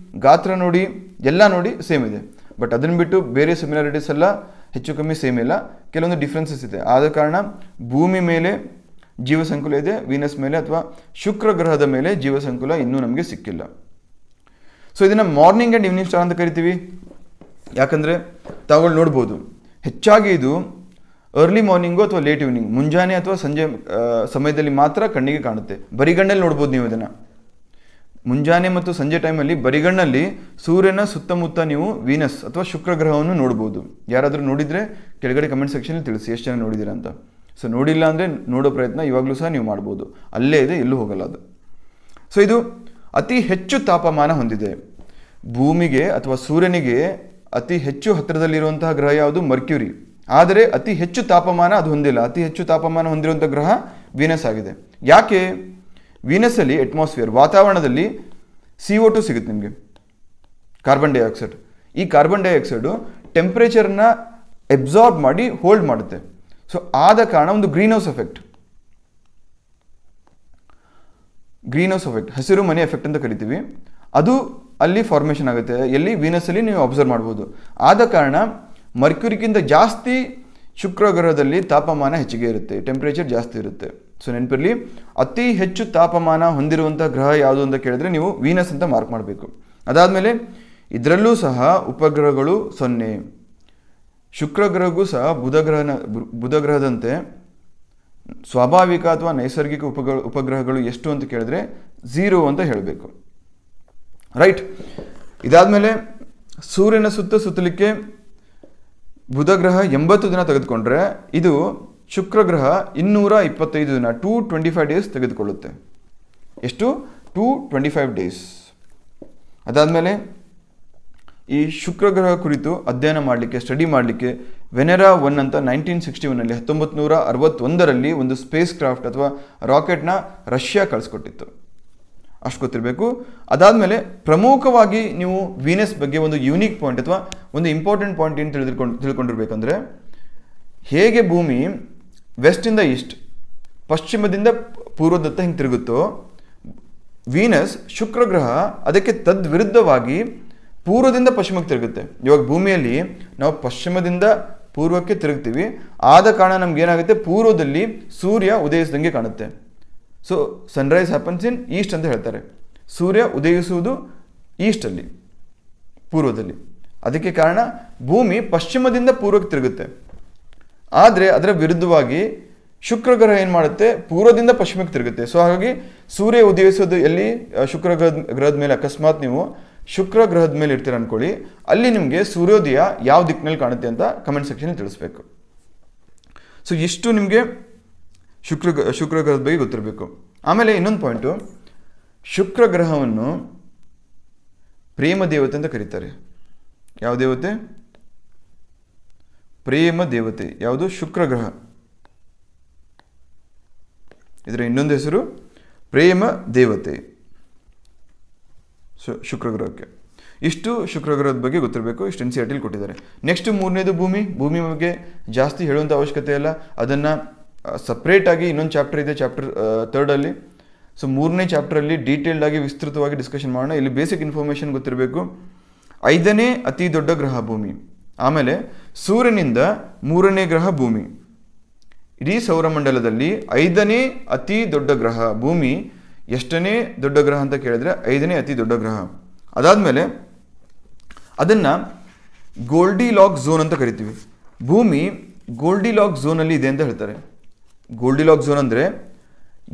ಗಾತ್ರ ನೋಡಿ, ಎಲ್ಲ ನೋಡಿ ಸೇಮ್ ಇದೆ. ಬಟ್ ಅದನ್ನು ಬಿಟ್ಟು ಬೇರೆ ಸಿಮಿಲಾರಿಟೀಸ್ ಎಲ್ಲ ಹೆಚ್ಚು ಕಮ್ಮಿ ಸೇಮ್ ಇಲ್ಲ, ಕೆಲವೊಂದು ಡಿಫ್ರೆನ್ಸಸ್ ಇದೆ. ಆದ ಕಾರಣ ಭೂಮಿ ಮೇಲೆ ಜೀವಸಂಕುಲ ಇದೆ, ವೀನಸ್ ಮೇಲೆ ಅಥವಾ ಶುಕ್ರ ಗ್ರಹದ ಮೇಲೆ ಜೀವಸಂಕುಲ ಇನ್ನೂ ನಮಗೆ ಸಿಕ್ಕಿಲ್ಲ. ಸೊ ಇದನ್ನು ಮಾರ್ನಿಂಗ್ ಆ್ಯಂಡ್ ಈವ್ನಿಂಗ್ ಸ್ಟಾರ್ ಅಂತ ಕರಿತೀವಿ. ಯಾಕಂದರೆ ತಾವುಗಳು ನೋಡ್ಬೋದು, ಹೆಚ್ಚಾಗಿ ಇದು ಅರ್ಲಿ ಮಾರ್ನಿಂಗು ಅಥವಾ ಲೇಟ್ ಈವ್ನಿಂಗ್, ಮುಂಜಾನೆ ಅಥವಾ ಸಂಜೆ ಸಮಯದಲ್ಲಿ ಮಾತ್ರ ಕಣ್ಣಿಗೆ ಕಾಣುತ್ತೆ. ಬರಿಗಣ್ಣಲ್ಲಿ ನೋಡ್ಬೋದು ನೀವು ಇದನ್ನು. ಮುಂಜಾನೆ ಮತ್ತು ಸಂಜೆ ಟೈಮಲ್ಲಿ ಬರಿಗಣ್ಣಲ್ಲಿ ಸೂರ್ಯನ ಸುತ್ತಮುತ್ತ ನೀವು ವೀನಸ್ ಅಥವಾ ಶುಕ್ರ ಗ್ರಹವನ್ನು ನೋಡ್ಬೋದು. ಯಾರಾದರೂ ನೋಡಿದರೆ ಕೆಳಗಡೆ ಕಮೆಂಟ್ ಸೆಕ್ಷನಲ್ಲಿ ತಿಳಿಸಿ ಎಷ್ಟು ಜನ ನೋಡಿದ್ದೀರಾ ಅಂತ. ಸೊ ನೋಡಿಲ್ಲ ಅಂದರೆ ನೋಡೋ ಪ್ರಯತ್ನ ಇವಾಗಲೂ ಸಹ ನೀವು ಮಾಡ್ಬೋದು. ಅಲ್ಲೇ ಇದೆ, ಎಲ್ಲೂ ಹೋಗಲ್ಲ ಅದು. ಸೊ ಇದು ಅತಿ ಹೆಚ್ಚು ತಾಪಮಾನ ಹೊಂದಿದೆ. ಭೂಮಿಗೆ ಅಥವಾ ಸೂರ್ಯನಿಗೆ ಅತಿ ಹೆಚ್ಚು ಹತ್ತಿರದಲ್ಲಿರುವಂತಹ ಗ್ರಹ ಯಾವುದು? ಮರ್ಕ್ಯುರಿ. ಆದರೆ ಅತಿ ಹೆಚ್ಚು ತಾಪಮಾನ ಅದು ಹೊಂದಿಲ್ಲ. ಅತಿ ಹೆಚ್ಚು ತಾಪಮಾನ ಹೊಂದಿರುವಂಥ ಗ್ರಹ ವೀನಸ್ ಆಗಿದೆ. ಯಾಕೆ? ವೀನಸ್ಸಲ್ಲಿ ಅಟ್ಮಾಸ್ಫಿಯರ್, ವಾತಾವರಣದಲ್ಲಿ CO2 ಸಿಗುತ್ತೆ ನಿಮಗೆ, ಕಾರ್ಬನ್ ಡೈಆಕ್ಸೈಡ್. ಈ ಕಾರ್ಬನ್ ಡೈಆಕ್ಸೈಡು ಟೆಂಪ್ರೇಚರ್ನ ಎಬ್ಸಾರ್ಬ್ ಮಾಡಿ ಹೋಲ್ಡ್ ಮಾಡುತ್ತೆ. ಸೊ ಆದ ಕಾರಣ ಒಂದು ಗ್ರೀನ್ ಹೌಸ್ ಎಫೆಕ್ಟ್, ಹಸಿರು ಮನೆ ಎಫೆಕ್ಟ್ ಅಂತ ಕರಿತೀವಿ, ಅದು ಅಲ್ಲಿ ಫಾರ್ಮೇಷನ್ ಆಗುತ್ತೆ. ಎಲ್ಲಿ? ವೀನಸ್ಸಲ್ಲಿ ನೀವು ಅಬ್ಸರ್ವ್ ಮಾಡ್ಬೋದು. ಆದ ಕಾರಣ ಮರ್ಕ್ಯುರಿಗಿಂತ ಜಾಸ್ತಿ ಶುಕ್ರ ಗ್ರಹದಲ್ಲಿ ತಾಪಮಾನ ಹೆಚ್ಚಿಗೆ ಇರುತ್ತೆ, ಟೆಂಪ್ರೇಚರ್ ಜಾಸ್ತಿ ಇರುತ್ತೆ. ಸೊ ನೆನಪಿರಲಿ, ಅತಿ ಹೆಚ್ಚು ತಾಪಮಾನ ಹೊಂದಿರುವಂಥ ಗ್ರಹ ಯಾವುದು ಅಂತ ಕೇಳಿದ್ರೆ ನೀವು ವೀನಸ್ ಅಂತ ಮಾರ್ಕ್ ಮಾಡಬೇಕು. ಅದಾದಮೇಲೆ ಇದರಲ್ಲೂ ಸಹ ಉಪಗ್ರಹಗಳು 0. ಶುಕ್ರ ಗ್ರಹಕ್ಕೂ ಸಹ ಬುಧ ಗ್ರಹದಂತೆ ಸ್ವಾಭಾವಿಕ ಅಥವಾ ನೈಸರ್ಗಿಕ ಉಪಗ್ರಹಗಳು ಎಷ್ಟು ಅಂತ ಕೇಳಿದ್ರೆ 0 ಅಂತ ಹೇಳಬೇಕು. ರೈಟ್. ಇದಾದಮೇಲೆ ಸೂರ್ಯನ ಸುತ್ತಲಿಕ್ಕೆ ಬುಧ ಗ್ರಹ 80 ದಿನ ತೆಗೆದುಕೊಂಡ್ರೆ ಇದು ಶುಕ್ರ ಗ್ರಹ 225 ದಿನ 225 ಡೇಸ್ ತೆಗೆದುಕೊಳ್ಳುತ್ತೆ. ಎಷ್ಟು? 225 ಡೇಸ್. ಅದಾದಮೇಲೆ ಈ ಶುಕ್ರ ಗ್ರಹ ಕುರಿತು ಅಧ್ಯಯನ ಮಾಡಲಿಕ್ಕೆ, ಸ್ಟಡಿ ಮಾಡಲಿಕ್ಕೆ ವೆನೆರಾ 1 ಅಂತ 1961ರಲ್ಲಿ 1961ರಲ್ಲಿ ಒಂದು ಸ್ಪೇಸ್ ಕ್ರಾಫ್ಟ್ ಅಥವಾ ರಾಕೆಟ್ನ ರಷ್ಯಾ ಕಳಿಸ್ಕೊಟ್ಟಿತ್ತು. ಅಷ್ಟು ಗೊತ್ತಿರಬೇಕು. ಅದಾದಮೇಲೆ ಪ್ರಮುಖವಾಗಿ ನೀವು ವೀನಸ್ ಬಗ್ಗೆ ಒಂದು ಯೂನಿಕ್ ಪಾಯಿಂಟ್ ಅಥವಾ ಒಂದು ಇಂಪಾರ್ಟೆಂಟ್ ಪಾಯಿಂಟ್ ಏನು ತಿಳ್ಕೊಂಡಿರ್ಬೇಕಂದ್ರೆ, ಹೇಗೆ ಭೂಮಿ ವೆಸ್ಟಿಂದ ಈಸ್ಟ್, ಪಶ್ಚಿಮದಿಂದ ಪೂರ್ವದತ್ತ ಹಿಂಗೆ ತಿರುಗುತ್ತೋ, ವೀನಸ್ ಶುಕ್ರ ಗ್ರಹ ಅದಕ್ಕೆ ತದ್ವಿರುದ್ಧವಾಗಿ ಪೂರ್ವದಿಂದ ಪಶ್ಚಿಮಕ್ಕೆ ತಿರುಗುತ್ತೆ. ಇವಾಗ ಭೂಮಿಯಲ್ಲಿ ನಾವು ಪಶ್ಚಿಮದಿಂದ ಪೂರ್ವಕ್ಕೆ ತಿರುಗ್ತೀವಿ, ಆದ ಕಾರಣ ನಮ್ಗೇನಾಗುತ್ತೆ, ಪೂರ್ವದಲ್ಲಿ ಸೂರ್ಯ ಉದಯಿಸಿದಂಗೆ ಕಾಣುತ್ತೆ. So Sunrise happens in East ಅಂತ ಹೇಳ್ತಾರೆ. ಸೂರ್ಯ ಉದಯಿಸುವುದು ಈಸ್ಟಲ್ಲಿ, ಪೂರ್ವದಲ್ಲಿ. ಅದಕ್ಕೆ ಕಾರಣ ಭೂಮಿ ಪಶ್ಚಿಮದಿಂದ ಪೂರ್ವಕ್ಕೆ ತಿರುಗುತ್ತೆ. ಆದರೆ ಅದರ ವಿರುದ್ಧವಾಗಿ ಶುಕ್ರ ಗ್ರಹ ಏನು ಮಾಡುತ್ತೆ, ಪೂರ್ವದಿಂದ ಪಶ್ಚಿಮಕ್ಕೆ ತಿರುಗುತ್ತೆ. ಸೊ ಹಾಗಾಗಿ ಸೂರ್ಯ ಉದಯಿಸೋದು ಎಲ್ಲಿ, ಶುಕ್ರ ಗ್ರಹದ ಮೇಲೆ. ಅಕಸ್ಮಾತ್ ನೀವು ಶುಕ್ರ ಗ್ರಹದ ಮೇಲೆ ಇರ್ತೀರ ಅಂದ್ಕೊಳ್ಳಿ, ಅಲ್ಲಿ ನಿಮಗೆ ಸೂರ್ಯೋದಯ ಯಾವ ದಿಕ್ಕಿನಲ್ಲಿ ಕಾಣುತ್ತೆ ಅಂತ ಕಮೆಂಟ್ ಸೆಕ್ಷನಲ್ಲಿ ತಿಳಿಸ್ಬೇಕು. ಸೊ ಇಷ್ಟು ನಿಮಗೆ ಶುಕ್ರ ಗ್ರಹದ ಬಗ್ಗೆ ಗೊತ್ತಿರಬೇಕು. ಆಮೇಲೆ ಇನ್ನೊಂದು ಪಾಯಿಂಟು, ಶುಕ್ರ ಗ್ರಹವನ್ನು ಪ್ರೇಮ ದೇವತೆ ಅಂತ ಕರೀತಾರೆ. ಯಾವ ದೇವತೆ? ಪ್ರೇಮ ದೇವತೆ. ಯಾವುದು? ಶುಕ್ರ ಗ್ರಹ. ಇದರ ಇನ್ನೊಂದು ಹೆಸರು ಪ್ರೇಮ ದೇವತೆ ಶುಕ್ರ ಗ್ರಹಕ್ಕೆ. ಇಷ್ಟು ಶುಕ್ರ ಗ್ರಹದ ಬಗ್ಗೆ ಗೊತ್ತಿರಬೇಕು. ಇಷ್ಟು NCERT ಕೊಟ್ಟಿದ್ದಾರೆ. ನೆಕ್ಸ್ಟ್ ಮೂರನೇದು ಭೂಮಿ. ಭೂಮಿ ಬಗ್ಗೆ ಜಾಸ್ತಿ ಹೇಳುವಂಥ ಅವಶ್ಯಕತೆ ಇಲ್ಲ. ಅದನ್ನು ಸಪ್ರೇಟಾಗಿ ಇನ್ನೊಂದು ಚಾಪ್ಟರ್ ಇದೆ, ಚಾಪ್ಟರ್ 3 ಸೊ ಮೂರನೇ ಚಾಪ್ಟರಲ್ಲಿ ಡೀಟೇಲ್ಡ್ ಆಗಿ ವಿಸ್ತೃತವಾಗಿ ಡಿಸ್ಕಷನ್ ಮಾಡೋಣ. ಇಲ್ಲಿ ಬೇಸಿಕ್ ಇನ್ಫಾರ್ಮೇಷನ್ ಗೊತ್ತಿರಬೇಕು. 5ನೇ ಅತಿ ದೊಡ್ಡ ಗ್ರಹ ಭೂಮಿ. ಆಮೇಲೆ ಸೂರ್ಯನಿಂದ 3ನೇ ಗ್ರಹ ಭೂಮಿ. ಇಡೀ ಸೌರಮಂಡಲದಲ್ಲಿ 5ನೇ ಅತಿ ದೊಡ್ಡ ಗ್ರಹ ಭೂಮಿ. ಎಷ್ಟನೇ ದೊಡ್ಡ ಗ್ರಹ ಅಂತ ಕೇಳಿದ್ರೆ 5ನೇ ಅತಿ ದೊಡ್ಡ ಗ್ರಹ. ಅದಾದಮೇಲೆ ಅದನ್ನು ಗೋಲ್ಡಿಲಾಕ್ ಝೋನ್ ಅಂತ ಕರಿತೀವಿ. ಭೂಮಿ ಗೋಲ್ಡಿಲಾಕ್ ಝೋನಲ್ಲಿ ಇದೆ ಅಂತ ಹೇಳ್ತಾರೆ. ಗೋಲ್ಡಿಲಾಕ್ ಝೋನ್ ಅಂದರೆ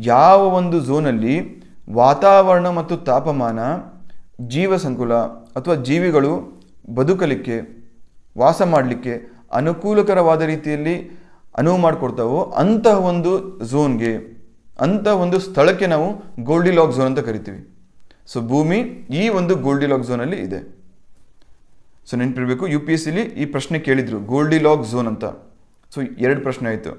ಯಾವ ಒಂದು ಝೋನಲ್ಲಿ ವಾತಾವರಣ ಮತ್ತು ತಾಪಮಾನ, ಜೀವ ಸಂಕುಲ ಅಥವಾ ಜೀವಿಗಳು ಬದುಕಲಿಕ್ಕೆ, ವಾಸ ಮಾಡಲಿಕ್ಕೆ ಅನುಕೂಲಕರವಾದ ರೀತಿಯಲ್ಲಿ ಅನುವು ಮಾಡಿಕೊಡ್ತಾವೋ ಅಂತಹ ಒಂದು ಝೋನ್ಗೆ, ಅಂಥ ಒಂದು ಸ್ಥಳಕ್ಕೆ ನಾವು ಗೋಲ್ಡಿಲಾಕ್ ಝೋನ್ ಅಂತ ಕರಿತೀವಿ. ಸೊ ಭೂಮಿ ಈ ಒಂದು ಗೋಲ್ಡಿಲಾಕ್ ಝೋನಲ್ಲಿ ಇದೆ. ಸೊ ನೆನಪಿರಬೇಕು, UPSCಲಿ ಈ ಪ್ರಶ್ನೆ ಕೇಳಿದರು, ಗೋಲ್ಡಿಲಾಕ್ ಝೋನ್ ಅಂತ. ಸೊ 2 ಪ್ರಶ್ನೆ ಆಯಿತು.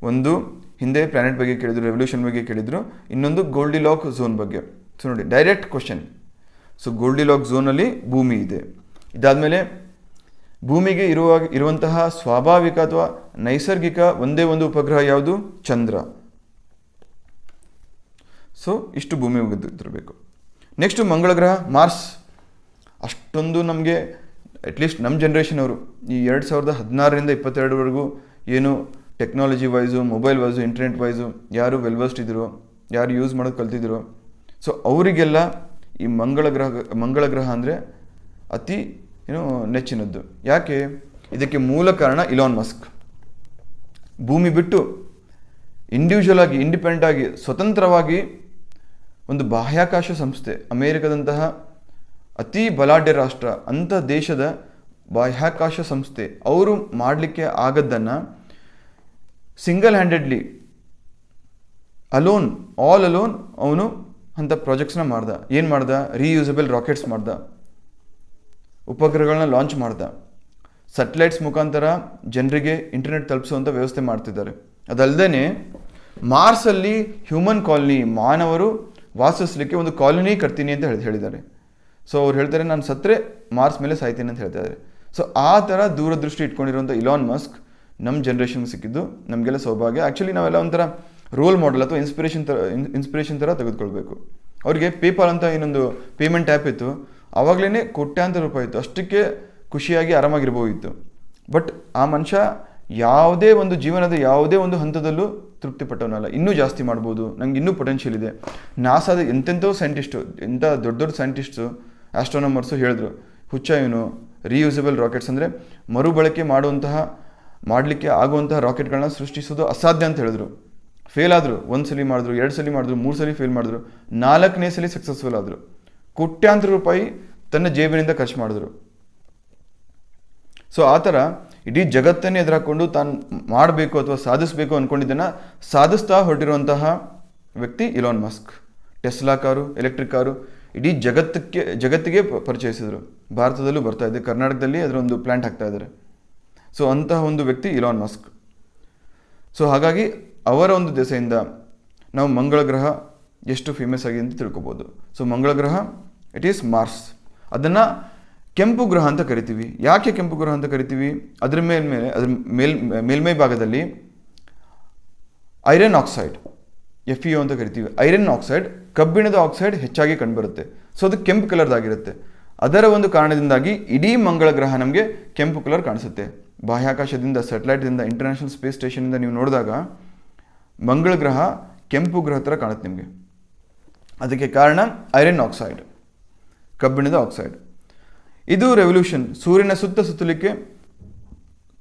ಒಂದು ಹಿಂದೆ ಪ್ಲಾನೆಟ್ ಬಗ್ಗೆ ಕೇಳಿದ್ರು, ರೆವಲ್ಯೂಷನ್ ಬಗ್ಗೆ ಕೇಳಿದ್ರು, ಇನ್ನೊಂದು ಗೋಲ್ಡಿಲಾಕ್ ಝೋನ್ ಬಗ್ಗೆ. ಸೊ ನೋಡಿ, ಡೈರೆಕ್ಟ್ ಕ್ವಶನ್. ಸೊ ಗೋಲ್ಡಿಲಾಕ್ ಝೋನಲ್ಲಿ ಭೂಮಿ ಇದೆ. ಇದಾದಮೇಲೆ ಭೂಮಿಗೆ ಇರುವಂತಹ ಸ್ವಾಭಾವಿಕ ಅಥವಾ ನೈಸರ್ಗಿಕ ಒಂದೇ ಒಂದು ಉಪಗ್ರಹ ಯಾವುದು? ಚಂದ್ರ. ಸೊ ಇಷ್ಟು ಭೂಮಿ ಗೊತ್ತಿರಬೇಕು. ನೆಕ್ಸ್ಟು ಮಂಗಳ ಗ್ರಹ, ಮಾರ್ಸ್. ಅಷ್ಟೊಂದು ನಮಗೆ ಅಟ್ಲೀಸ್ಟ್ ನಮ್ಮ ಜನ್ರೇಷನ್ ಅವರು ಈ 2016ರಿಂದ 22ವರೆಗೂ ಏನು technology wise, mobile wise, internet wise ಯಾರು ವೆಲ್ವರ್ಸ್ಟ್ ಇದ್ದರು, ಯಾರು ಯೂಸ್ ಮಾಡೋದು ಕಲ್ತಿದ್ರು, ಸೊ ಅವರಿಗೆಲ್ಲ ಈ ಮಂಗಳ ಗ್ರಹ ಅಂದರೆ ಅತಿ ನೆಚ್ಚಿನದ್ದು. ಯಾಕೆ? ಇದಕ್ಕೆ ಮೂಲ ಕಾರಣ ಇಲಾನ್ ಮಸ್ಕ್. ಭೂಮಿ ಬಿಟ್ಟು ಇಂಡಿವಿಜುವಲ್ ಆಗಿ, ಇಂಡಿಪೆಂಡೆಂಟ್ ಆಗಿ, ಸ್ವತಂತ್ರವಾಗಿ ಒಂದು ಬಾಹ್ಯಾಕಾಶ ಸಂಸ್ಥೆ, ಅಮೇರಿಕದಂತಹ ಅತಿ ಬಲಾಢ್ಯ ರಾಷ್ಟ್ರ, ಅಂಥ ದೇಶದ ಬಾಹ್ಯಾಕಾಶ ಸಂಸ್ಥೆ ಅವರು ಮಾಡಲಿಕ್ಕೆ ಆಗದ್ದನ್ನು ಸಿಂಗಲ್ ಹ್ಯಾಂಡೆಡ್ಲಿ ಆಲ್ ಅಲೋನ್ ಅವನು ಅಂಥ ಪ್ರಾಜೆಕ್ಟ್ಸ್ನ ಮಾಡ್ದ. ಏನು ಮಾಡ್ದ? ರೀಯೂಸಬಲ್ ರಾಕೆಟ್ಸ್ ಮಾಡ್ದ, ಉಪಗ್ರಹಗಳನ್ನ ಲಾಂಚ್ ಮಾಡ್ದ, ಸ್ಯಾಟಲೈಟ್ಸ್ ಮುಖಾಂತರ ಜನರಿಗೆ ಇಂಟರ್ನೆಟ್ ತಲುಪಿಸುವಂಥ ವ್ಯವಸ್ಥೆ ಮಾಡ್ತಿದ್ದಾರೆ. ಅದಲ್ಲದೆ ಮಾರ್ಸಲ್ಲಿ ಹ್ಯೂಮನ್ ಕಾಲನಿ, ಮಾನವರು ವಾಸಿಸಲಿಕ್ಕೆ ಒಂದು ಕಾಲನಿ ಕಟ್ತೀನಿ ಅಂತ ಹೇಳಿದ್ದಾರೆ. ಸೊ ಅವ್ರು ಹೇಳ್ತಾರೆ, ನಾನು ಸತ್ತರೆ ಮಾರ್ಸ್ ಮೇಲೆ ಸಾಯ್ತೀನಿ ಅಂತ ಹೇಳ್ತಿದ್ದಾರೆ. ಸೊ ಆ ಥರ ದೂರದೃಷ್ಟಿ ಇಟ್ಕೊಂಡಿರುವಂಥ ಇಲಾನ್ ಮಸ್ಕ್ ನಮ್ಮ ಜನ್ರೇಷನ್ಗೆ ಸಿಕ್ಕಿದ್ದು ನಮಗೆಲ್ಲ ಸೌಭಾಗ್ಯ. ಆ್ಯಕ್ಚುಲಿ ನಾವೆಲ್ಲ ಒಂಥರ ರೋಲ್ ಮಾಡೆಲ್ ಅಥವಾ ಇನ್ಸ್ಪಿರೇಷನ್ ಥರ ತೆಗೆದುಕೊಳ್ಬೇಕು. ಅವರಿಗೆ ಪೇಪಾಲ್ ಅಂತ ಇನ್ನೊಂದು ಪೇಮೆಂಟ್ ಆ್ಯಪ್ ಇತ್ತು, ಆವಾಗಲೇ ಕೋಟ್ಯಾಂತರ ರೂಪಾಯಿ ಇತ್ತು, ಅಷ್ಟಕ್ಕೆ ಖುಷಿಯಾಗಿ ಆರಾಮಾಗಿರ್ಬೋದಿತ್ತು. ಬಟ್ ಆ ಮನುಷ್ಯ ಯಾವುದೇ ಒಂದು ಜೀವನದ ಯಾವುದೇ ಒಂದು ಹಂತದಲ್ಲೂ ತೃಪ್ತಿಪಟ್ಟವನಲ್ಲ. ಇನ್ನೂ ಜಾಸ್ತಿ ಮಾಡ್ಬೋದು, ನಂಗೆ ಇನ್ನೂ ಪೊಟೆನ್ಷಿಯಲ್ ಇದೆ. ನಾಸಾದ ಎಂತೆಂಥೋ ಸೈಂಟಿಸ್ಟು, ಎಂಥ ದೊಡ್ಡ ದೊಡ್ಡ ಸೈಂಟಿಸ್ಟು, ಆಸ್ಟ್ರೋನಮರ್ಸು ಹೇಳಿದ್ರು, ಹುಚ್ಚ ಇವನು ರೀಯೂಸಬಲ್ ರಾಕೆಟ್ಸ್ ಅಂದರೆ ಮರುಬಳಕೆ ಮಾಡಲಿಕ್ಕೆ ಆಗುವಂತಹ ರಾಕೆಟ್ಗಳನ್ನ ಸೃಷ್ಟಿಸೋದು ಅಸಾಧ್ಯ ಅಂತ ಹೇಳಿದ್ರು. ಫೇಲ್ ಆದರು. 1 ಸಲ ಮಾಡಿದ್ರು, 2 ಸಲ ಮಾಡಿದ್ರು, 3 ಸಲ ಫೇಲ್ ಮಾಡಿದ್ರು, 4ನೇ ಸಲ ಸಕ್ಸಸ್ಫುಲ್ ಆದರು. ಕೋಟ್ಯಾಂತರ ರೂಪಾಯಿ ತನ್ನ ಜೇಬಿನಿಂದ ಖರ್ಚು ಮಾಡಿದ್ರು. ಸೊ ಆ ಥರ ಇಡೀ ಜಗತ್ತನ್ನೇ ಎದುರಾಕೊಂಡು ತಾನು ಮಾಡಬೇಕು ಅಥವಾ ಸಾಧಿಸಬೇಕು ಅಂದ್ಕೊಂಡಿದ್ದನ್ನು ಸಾಧಿಸ್ತಾ ಹೊರಟಿರುವಂತಹ ವ್ಯಕ್ತಿ Elon Musk. Tesla car, electric car ಇಡೀ ಜಗತ್ತಿಗೆ ಪರಿಚಯಿಸಿದರು. ಭಾರತದಲ್ಲೂ ಬರ್ತಾ ಇದೆ, ಕರ್ನಾಟಕದಲ್ಲಿ ಅದರ ಒಂದು ಪ್ಲ್ಯಾಂಟ್ ಹಾಕ್ತಾ ಇದ್ದಾರೆ. ಸೊ ಅಂತಹ ಒಂದು ವ್ಯಕ್ತಿ ಇಲಾನ್ ಮಸ್ಕ್. ಸೊ ಹಾಗಾಗಿ ಅವರ ಒಂದು ದೆಸೆಯಿಂದ ನಾವು ಮಂಗಳ ಗ್ರಹ ಎಷ್ಟು ಫೇಮಸ್ ಆಗಿದೆ ಅಂತ ತಿಳ್ಕೊಬೋದು. ಸೊ ಮಂಗಳ ಗ್ರಹ ಇಟ್ ಈಸ್ ಮಾರ್ಸ್. ಅದನ್ನು ಕೆಂಪು ಗ್ರಹ ಅಂತ ಕರಿತೀವಿ. ಯಾಕೆ ಕೆಂಪು ಗ್ರಹ ಅಂತ ಕರಿತೀವಿ? ಅದರ ಮೇಲ್ಮೈ ಭಾಗದಲ್ಲಿ ಐರನ್ ಆಕ್ಸೈಡ್, FeO ಅಂತ ಕರಿತೀವಿ. ಐರನ್ ಆಕ್ಸೈಡ್, ಕಬ್ಬಿಣದ ಆಕ್ಸೈಡ್ ಹೆಚ್ಚಾಗಿ ಕಂಡುಬರುತ್ತೆ. ಸೊ ಅದು ಕೆಂಪು ಕಲರ್ದಾಗಿರುತ್ತೆ. ಅದರ ಒಂದು ಕಾರಣದಿಂದಾಗಿ ಇಡೀ ಮಂಗಳ ಗ್ರಹ ನಮಗೆ ಕೆಂಪು ಕಲರ್ ಕಾಣಿಸುತ್ತೆ. ಬಾಹ್ಯಾಕಾಶದಿಂದ, ಸ್ಯಾಟಲೈಟ್ದಿಂದ, ಇಂಟರ್ನ್ಯಾಷನಲ್ ಸ್ಪೇಸ್ ಸ್ಟೇಷನಿಂದ ನೀವು ನೋಡಿದಾಗ ಮಂಗಳ ಗ್ರಹ ಕೆಂಪು ಗ್ರಹ ಥರ ಕಾಣುತ್ತೆ ನಿಮಗೆ. ಅದಕ್ಕೆ ಕಾರಣ ಐರನ್ ಆಕ್ಸೈಡ್, ಕಬ್ಬಿಣದ ಆಕ್ಸೈಡ್. ಇದು ರೆವಲ್ಯೂಷನ್, ಸೂರ್ಯನ ಸುತ್ತಲಿಕ್ಕೆ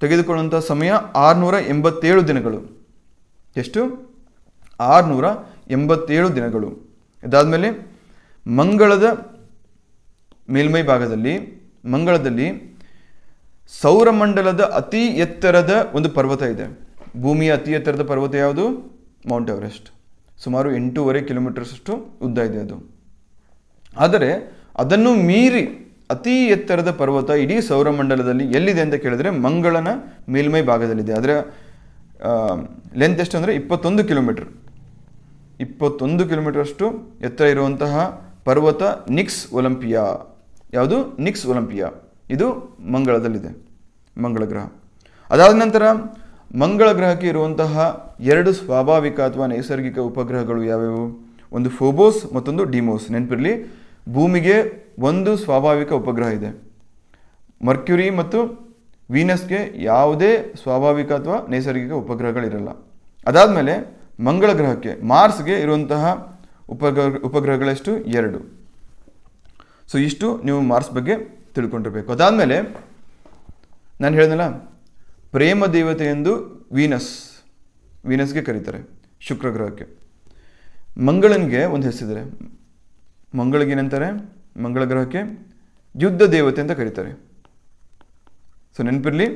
ತೆಗೆದುಕೊಳ್ಳುವಂಥ ಸಮಯ 687 ದಿನಗಳು. ಎಷ್ಟು? 687 ದಿನಗಳು. ಇದಾದಮೇಲೆ ಮಂಗಳದ ಮೇಲ್ಮೈ ಭಾಗದಲ್ಲಿ, ಮಂಗಳದಲ್ಲಿ ಸೌರಮಂಡಲದ ಅತಿ ಎತ್ತರದ ಒಂದು ಪರ್ವತ ಇದೆ. ಭೂಮಿಯ ಅತಿ ಎತ್ತರದ ಪರ್ವತ ಯಾವುದು? Mount Everest. ಸುಮಾರು 8.5 ಕಿಲೋಮೀಟರ್ಸಷ್ಟು ಉದ್ದ ಇದೆ ಅದು. ಆದರೆ ಅದನ್ನು ಮೀರಿ ಅತಿ ಎತ್ತರದ ಪರ್ವತ ಇಡೀ ಸೌರಮಂಡಲದಲ್ಲಿ ಎಲ್ಲಿದೆ ಅಂತ ಕೇಳಿದ್ರೆ ಮಂಗಳನ ಮೇಲ್ಮೈ ಭಾಗದಲ್ಲಿದೆ. ಅದರ ಲೆಂತ್ ಎಷ್ಟು ಅಂದರೆ 21 ಕಿಲೋಮೀಟರ್. 21 ಕಿಲೋಮೀಟರ್ ಎತ್ತರ ಇರುವಂತಹ ಪರ್ವತ ನಿಕ್ಸ್ ಒಲಿಂಪಿಯಾ. ಯಾವುದು? Nicks Olympia. ಇದು ಮಂಗಳದಲ್ಲಿದೆ, ಮಂಗಳ ಗ್ರಹ. ಅದಾದ ನಂತರ ಮಂಗಳ ಗ್ರಹಕ್ಕೆ ಇರುವಂತಹ 2 ಸ್ವಾಭಾವಿಕ ಅಥವಾ ನೈಸರ್ಗಿಕ ಉಪಗ್ರಹಗಳು ಯಾವ್ಯಾವು? ಒಂದು ಫೋಬೋಸ್, ಮತ್ತೊಂದು ಡಿಮೋಸ್. ನೆನಪಿರಲಿ, ಭೂಮಿಗೆ ಒಂದು ಸ್ವಾಭಾವಿಕ ಉಪಗ್ರಹ ಇದೆ. ಮರ್ಕ್ಯುರಿ ಮತ್ತು ವೀನಸ್ಗೆ ಯಾವುದೇ ಸ್ವಾಭಾವಿಕ ಅಥವಾ ನೈಸರ್ಗಿಕ ಉಪಗ್ರಹಗಳಿರಲ್ಲ. ಅದಾದಮೇಲೆ ಮಂಗಳ ಗ್ರಹಕ್ಕೆ, ಮಾರ್ಸ್ಗೆ ಇರುವಂತಹ ಉಪಗ್ರಹಗಳೆಷ್ಟು? 2. ಸೊ ಇಷ್ಟು ನೀವು ಮಾರ್ಸ್ ಬಗ್ಗೆ ತಿಳ್ಕೊಂಡಿರಬೇಕು. ಅದಾದಮೇಲೆ ನಾನು ಹೇಳಿದ್ನಲ್ಲ, ಪ್ರೇಮ ದೇವತೆ ಎಂದು ವೀನಸ್ಗೆ ಕರೀತಾರೆ, ಶುಕ್ರ ಗ್ರಹಕ್ಕೆ. ಮಂಗಳನಿಗೆ ಒಂದು ಹೆಸರಿದೆ. ಮಂಗಳಿಗೆ ಏನಂತಾರೆ? ಮಂಗಳ ಗ್ರಹಕ್ಕೆ ಯುದ್ಧ ದೇವತೆ ಅಂತ ಕರೀತಾರೆ. ಸೊ ನೆನಪಿರಲಿ,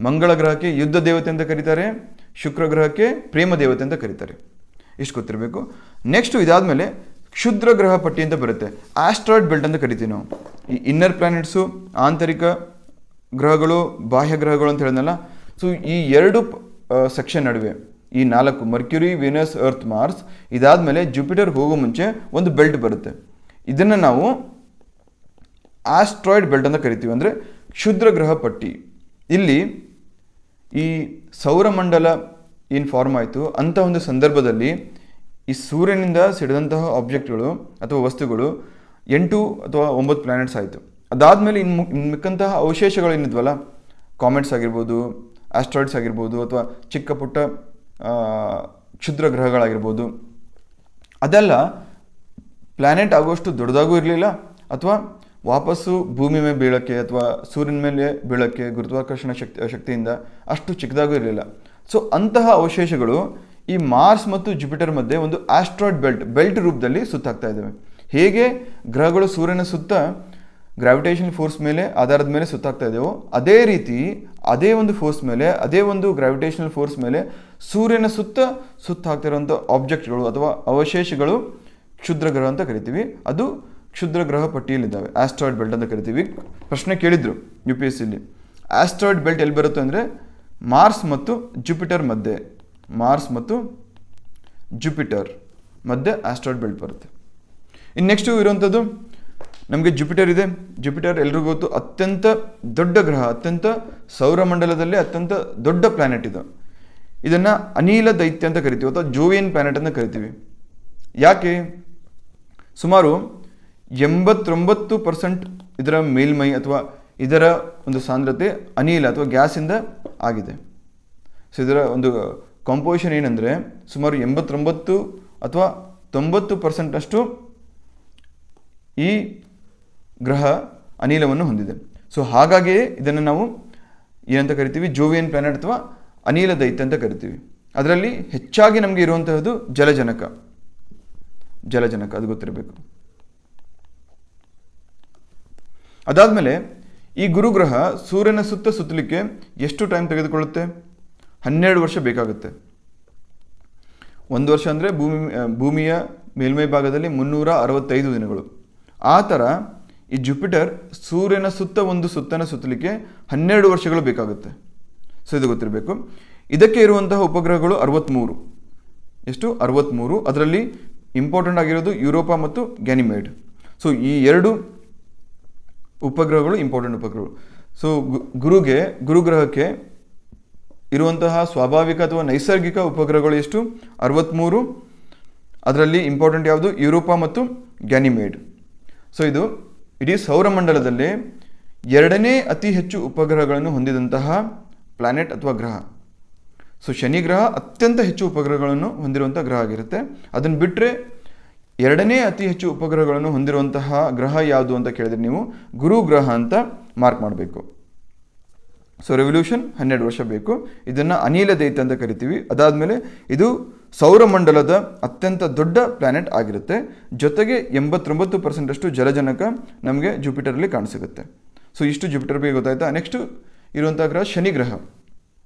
ಮಂಗಳ ಗ್ರಹಕ್ಕೆ ಯುದ್ಧ ದೇವತೆ ಅಂತ ಕರೀತಾರೆ, ಶುಕ್ರ ಗ್ರಹಕ್ಕೆ ಪ್ರೇಮ ದೇವತೆ ಅಂತ ಕರೀತಾರೆ. ಇಷ್ಟು ಗೊತ್ತಿರಬೇಕು. ನೆಕ್ಸ್ಟು ಇದಾದಮೇಲೆ ಕ್ಷುದ್ರ ಗ್ರಹ ಪಟ್ಟಿ ಅಂತ ಬರುತ್ತೆ. ಆಸ್ಟ್ರಾಯ್ಡ್ ಬೆಲ್ಟ್ ಅಂತ ಕರಿತೀವಿ ನಾವು. ಈ ಇನ್ನರ್ ಪ್ಲಾನೆಟ್ಸು, ಆಂತರಿಕ ಗ್ರಹಗಳು, ಬಾಹ್ಯ ಗ್ರಹಗಳು ಅಂತ ಹೇಳಿದ್ನಲ್ಲ. ಸೊ ಈ 2 ಸೆಕ್ಷನ್ ನಡುವೆ ಈ 4 ಮರ್ಕ್ಯುರಿ, ವೀನಸ್, ಅರ್ತ್, ಮಾರ್ಸ್, ಇದಾದಮೇಲೆ ಜುಪಿಟರ್ ಹೋಗೋ ಮುಂಚೆ ಒಂದು ಬೆಲ್ಟ್ ಬರುತ್ತೆ. ಇದನ್ನು ನಾವು ಆಸ್ಟ್ರಾಯ್ಡ್ ಬೆಲ್ಟ್ ಅಂತ ಕರಿತೀವಿ, ಅಂದರೆ ಕ್ಷುದ್ರ ಗ್ರಹ ಪಟ್ಟಿ. ಇಲ್ಲಿ ಈ ಸೌರಮಂಡಲ ಏನು ಫಾರ್ಮ್ ಆಯಿತು ಅಂಥ ಒಂದು ಸಂದರ್ಭದಲ್ಲಿ ಈ ಸೂರ್ಯನಿಂದ ಸಿಡಿದಂತಹ ಆಬ್ಜೆಕ್ಟ್ಗಳು ಅಥವಾ ವಸ್ತುಗಳು 8 ಅಥವಾ 9 ಪ್ಲಾನೆಟ್ಸ್ ಆಯಿತು. ಅದಾದಮೇಲೆ ಇನ್ನು ಮಿಕ್ಕಂತಹ ಅವಶೇಷಗಳು ಏನಿದ್ವಲ್ಲ, ಕಾಮೆಟ್ಸ್ ಆಗಿರ್ಬೋದು, ಆಸ್ಟ್ರಾಯ್ಡ್ಸ್ ಆಗಿರ್ಬೋದು, ಅಥವಾ ಚಿಕ್ಕ ಪುಟ್ಟ ಕ್ಷುದ್ರ ಗ್ರಹಗಳಾಗಿರ್ಬೋದು, ಅದೆಲ್ಲ ಪ್ಲ್ಯಾನೆಟ್ ಆಗುವಷ್ಟು ದೊಡ್ಡದಾಗೂ ಇರಲಿಲ್ಲ, ಅಥವಾ ವಾಪಸ್ಸು ಭೂಮಿ ಮೇಲೆ ಬೀಳೋಕ್ಕೆ ಅಥವಾ ಸೂರ್ಯನ ಮೇಲೆ ಬೀಳೋಕ್ಕೆ ಗುರುತ್ವಾಕರ್ಷಣ ಶಕ್ತಿಯಿಂದ ಅಷ್ಟು ಚಿಕ್ಕದಾಗೂ ಇರಲಿಲ್ಲ. ಸೊ ಅಂತಹ ಅವಶೇಷಗಳು ಈ ಮಾರ್ಸ್ ಮತ್ತು ಜುಪಿಟರ್ ಮಧ್ಯೆ ಒಂದು ಆಸ್ಟ್ರಾಯ್ಡ್ ಬೆಲ್ಟ್ ರೂಪದಲ್ಲಿ ಸುತ್ತಾಗ್ತಾ ಇದ್ದಾವೆ. ಹೇಗೆ ಗ್ರಹಗಳು ಸೂರ್ಯನ ಸುತ್ತ ಗ್ರಾವಿಟೇಷನ್ ಫೋರ್ಸ್ ಮೇಲೆ ಆಧಾರದ ಮೇಲೆ ಸುತ್ತಾಗ್ತಾ ಇದ್ದೇವೋ, ಅದೇ ರೀತಿ ಅದೇ ಒಂದು ಫೋರ್ಸ್ ಮೇಲೆ, ಅದೇ ಒಂದು ಗ್ರಾವಿಟೇಷನಲ್ ಫೋರ್ಸ್ ಮೇಲೆ ಸೂರ್ಯನ ಸುತ್ತಾಗ್ತಿರೋಂಥ ಆಬ್ಜೆಕ್ಟ್ಗಳು ಅಥವಾ ಅವಶೇಷಗಳು ಕ್ಷುದ್ರ ಗ್ರಹ ಅಂತ ಕರಿತೀವಿ. ಅದು ಕ್ಷುದ್ರ ಗ್ರಹ ಪಟ್ಟಿಯಲ್ಲಿದ್ದಾವೆ, ಆಸ್ಟ್ರಾಯ್ಡ್ ಬೆಲ್ಟ್ ಅಂತ ಕರಿತೀವಿ. ಪ್ರಶ್ನೆ ಕೇಳಿದ್ರು UPSCಲಿ, ಆಸ್ಟ್ರಾಯ್ಡ್ ಬೆಲ್ಟ್ ಎಲ್ಲಿ ಬರುತ್ತೆ ಅಂದರೆ ಮಾರ್ಸ್ ಮತ್ತು ಜುಪಿಟರ್ ಮಧ್ಯೆ, ಮಾರ್ಸ್ ಮತ್ತು ಜುಪಿಟರ್ ಮಧ್ಯೆ ಆಸ್ಟ್ರಾಯ್ಡ್ ಬೆಲ್ಟ್ ಬರುತ್ತೆ. ಇನ್ನು ನೆಕ್ಸ್ಟು ಇರುವಂಥದ್ದು ನಮಗೆ ಜುಪಿಟರ್ ಇದೆ. ಜುಪಿಟರ್ ಎಲ್ರಿಗೂ ಗೊತ್ತು, ಅತ್ಯಂತ ದೊಡ್ಡ ಗ್ರಹ, ಅತ್ಯಂತ ಸೌರಮಂಡಲದಲ್ಲಿ ಅತ್ಯಂತ ದೊಡ್ಡ ಪ್ಲಾನೆಟ್ ಇದು. ಇದನ್ನು ಅನಿಲ ದೈತ್ಯ ಅಂತ ಕರಿತೀವಿ ಅಥವಾ ಜೋವಿಯನ್ ಪ್ಲಾನೆಟ್ ಅಂತ ಕರಿತೀವಿ. ಯಾಕೆ? ಸುಮಾರು 89% ಇದರ ಮೇಲ್ಮೈ ಅಥವಾ ಇದರ ಒಂದು ಸಾಂದ್ರತೆ ಅನಿಲ ಅಥವಾ ಗ್ಯಾಸಿಂದ ಆಗಿದೆ. ಸೊ ಇದರ ಒಂದು ಕಾಂಪೋಸಿಷನ್ ಏನಂದರೆ ಸುಮಾರು 89 ಅಥವಾ 90% ಈ ಗ್ರಹ ಅನಿಲವನ್ನು ಹೊಂದಿದೆ. ಸೊ ಹಾಗಾಗಿಯೇ ಇದನ್ನು ನಾವು ಏನಂತ ಕರಿತೀವಿ? ಜೋವಿಯನ್ ಪ್ಲಾನೆಟ್ ಅಥವಾ ಅನಿಲ ದೈತ್ಯ ಅಂತ ಕರಿತೀವಿ. ಅದರಲ್ಲಿ ಹೆಚ್ಚಾಗಿ ನಮಗೆ ಇರುವಂತಹದ್ದು ಜಲಜನಕ, ಅದು ಗೊತ್ತಿರಬೇಕು. ಅದಾದಮೇಲೆ ಈ ಗುರುಗ್ರಹ ಸೂರ್ಯನ ಸುತ್ತ ಸುತ್ತಲಿಕ್ಕೆ ಎಷ್ಟು ಟೈಮ್ ತೆಗೆದುಕೊಳ್ಳುತ್ತೆ? 12 ವರ್ಷ ಬೇಕಾಗುತ್ತೆ. 1 ವರ್ಷ ಅಂದರೆ ಭೂಮಿಯ ಮೇಲ್ಮೈ ಭಾಗದಲ್ಲಿ 365 ದಿನಗಳು. ಆ ಥರ ಈ ಜುಪಿಟರ್ ಸೂರ್ಯನ ಸುತ್ತ ಒಂದು ಸುತ್ತನ ಸುತ್ತಲಿಕ್ಕೆ 12 ವರ್ಷಗಳು ಬೇಕಾಗುತ್ತೆ. ಸೊ ಇದು ಗೊತ್ತಿರಬೇಕು. ಇದಕ್ಕೆ ಇರುವಂತಹ ಉಪಗ್ರಹಗಳು 63. ಎಷ್ಟು? 63. ಅದರಲ್ಲಿ ಇಂಪಾರ್ಟೆಂಟ್ ಆಗಿರೋದು ಯುರೋಪಾ ಮತ್ತು ಗ್ಯಾನಿಮೇಡ್. ಸೊ ಈ 2 ಉಪಗ್ರಹಗಳು ಇಂಪಾರ್ಟೆಂಟ್ ಉಪಗ್ರಹಗಳು. ಸೊ ಗುರುಗ್ರಹಕ್ಕೆ ಇರುವಂತಹ ಸ್ವಾಭಾವಿಕ ಅಥವಾ ನೈಸರ್ಗಿಕ ಉಪಗ್ರಹಗಳು ಎಷ್ಟು? 63. ಅದರಲ್ಲಿ ಇಂಪಾರ್ಟೆಂಟ್ ಯಾವುದು? ಯುರೋಪಾ ಮತ್ತು ಗ್ಯಾನಿಮೇಡ್. ಸೊ ಇದು ಇಡೀ ಸೌರಮಂಡಲದಲ್ಲಿ 2ನೇ ಅತಿ ಹೆಚ್ಚು ಉಪಗ್ರಹಗಳನ್ನು ಹೊಂದಿದಂತಹ ಪ್ಲಾನೆಟ್ ಅಥವಾ ಗ್ರಹ. ಸೊ ಶನಿ ಗ್ರಹ ಅತ್ಯಂತ ಹೆಚ್ಚು ಉಪಗ್ರಹಗಳನ್ನು ಹೊಂದಿರುವಂಥ ಗ್ರಹ ಆಗಿರುತ್ತೆ. ಅದನ್ನು ಬಿಟ್ಟರೆ 2ನೇ ಅತಿ ಹೆಚ್ಚು ಉಪಗ್ರಹಗಳನ್ನು ಹೊಂದಿರುವಂತಹ ಗ್ರಹ ಯಾವುದು ಅಂತ ಕೇಳಿದ್ರೆ ನೀವು ಗುರುಗ್ರಹ ಅಂತ ಮಾರ್ಕ್ ಮಾಡಬೇಕು. ಸೊ ರೆವಲ್ಯೂಷನ್ 12 ವರ್ಷ ಬೇಕು. ಇದನ್ನು ಅನಿಲ ದೈತ್ಯ ಅಂತ ಕರಿತೀವಿ. ಅದಾದಮೇಲೆ ಇದು ಸೌರಮಂಡಲದ ಅತ್ಯಂತ ದೊಡ್ಡ ಪ್ಲಾನೆಟ್ ಆಗಿರುತ್ತೆ. ಜೊತೆಗೆ 89% ಜಲಜನಕ ನಮಗೆ ಜುಪಿಟರಲ್ಲಿ ಕಾಣಿಸಿಗುತ್ತೆ. ಸೊ ಇಷ್ಟು ಜುಪಿಟರ್ ಬಗ್ಗೆ ಗೊತ್ತಾಯ್ತಾ? ನೆಕ್ಸ್ಟು ಇರುವಂಥ ಗ್ರಹ ಶನಿ ಗ್ರಹ,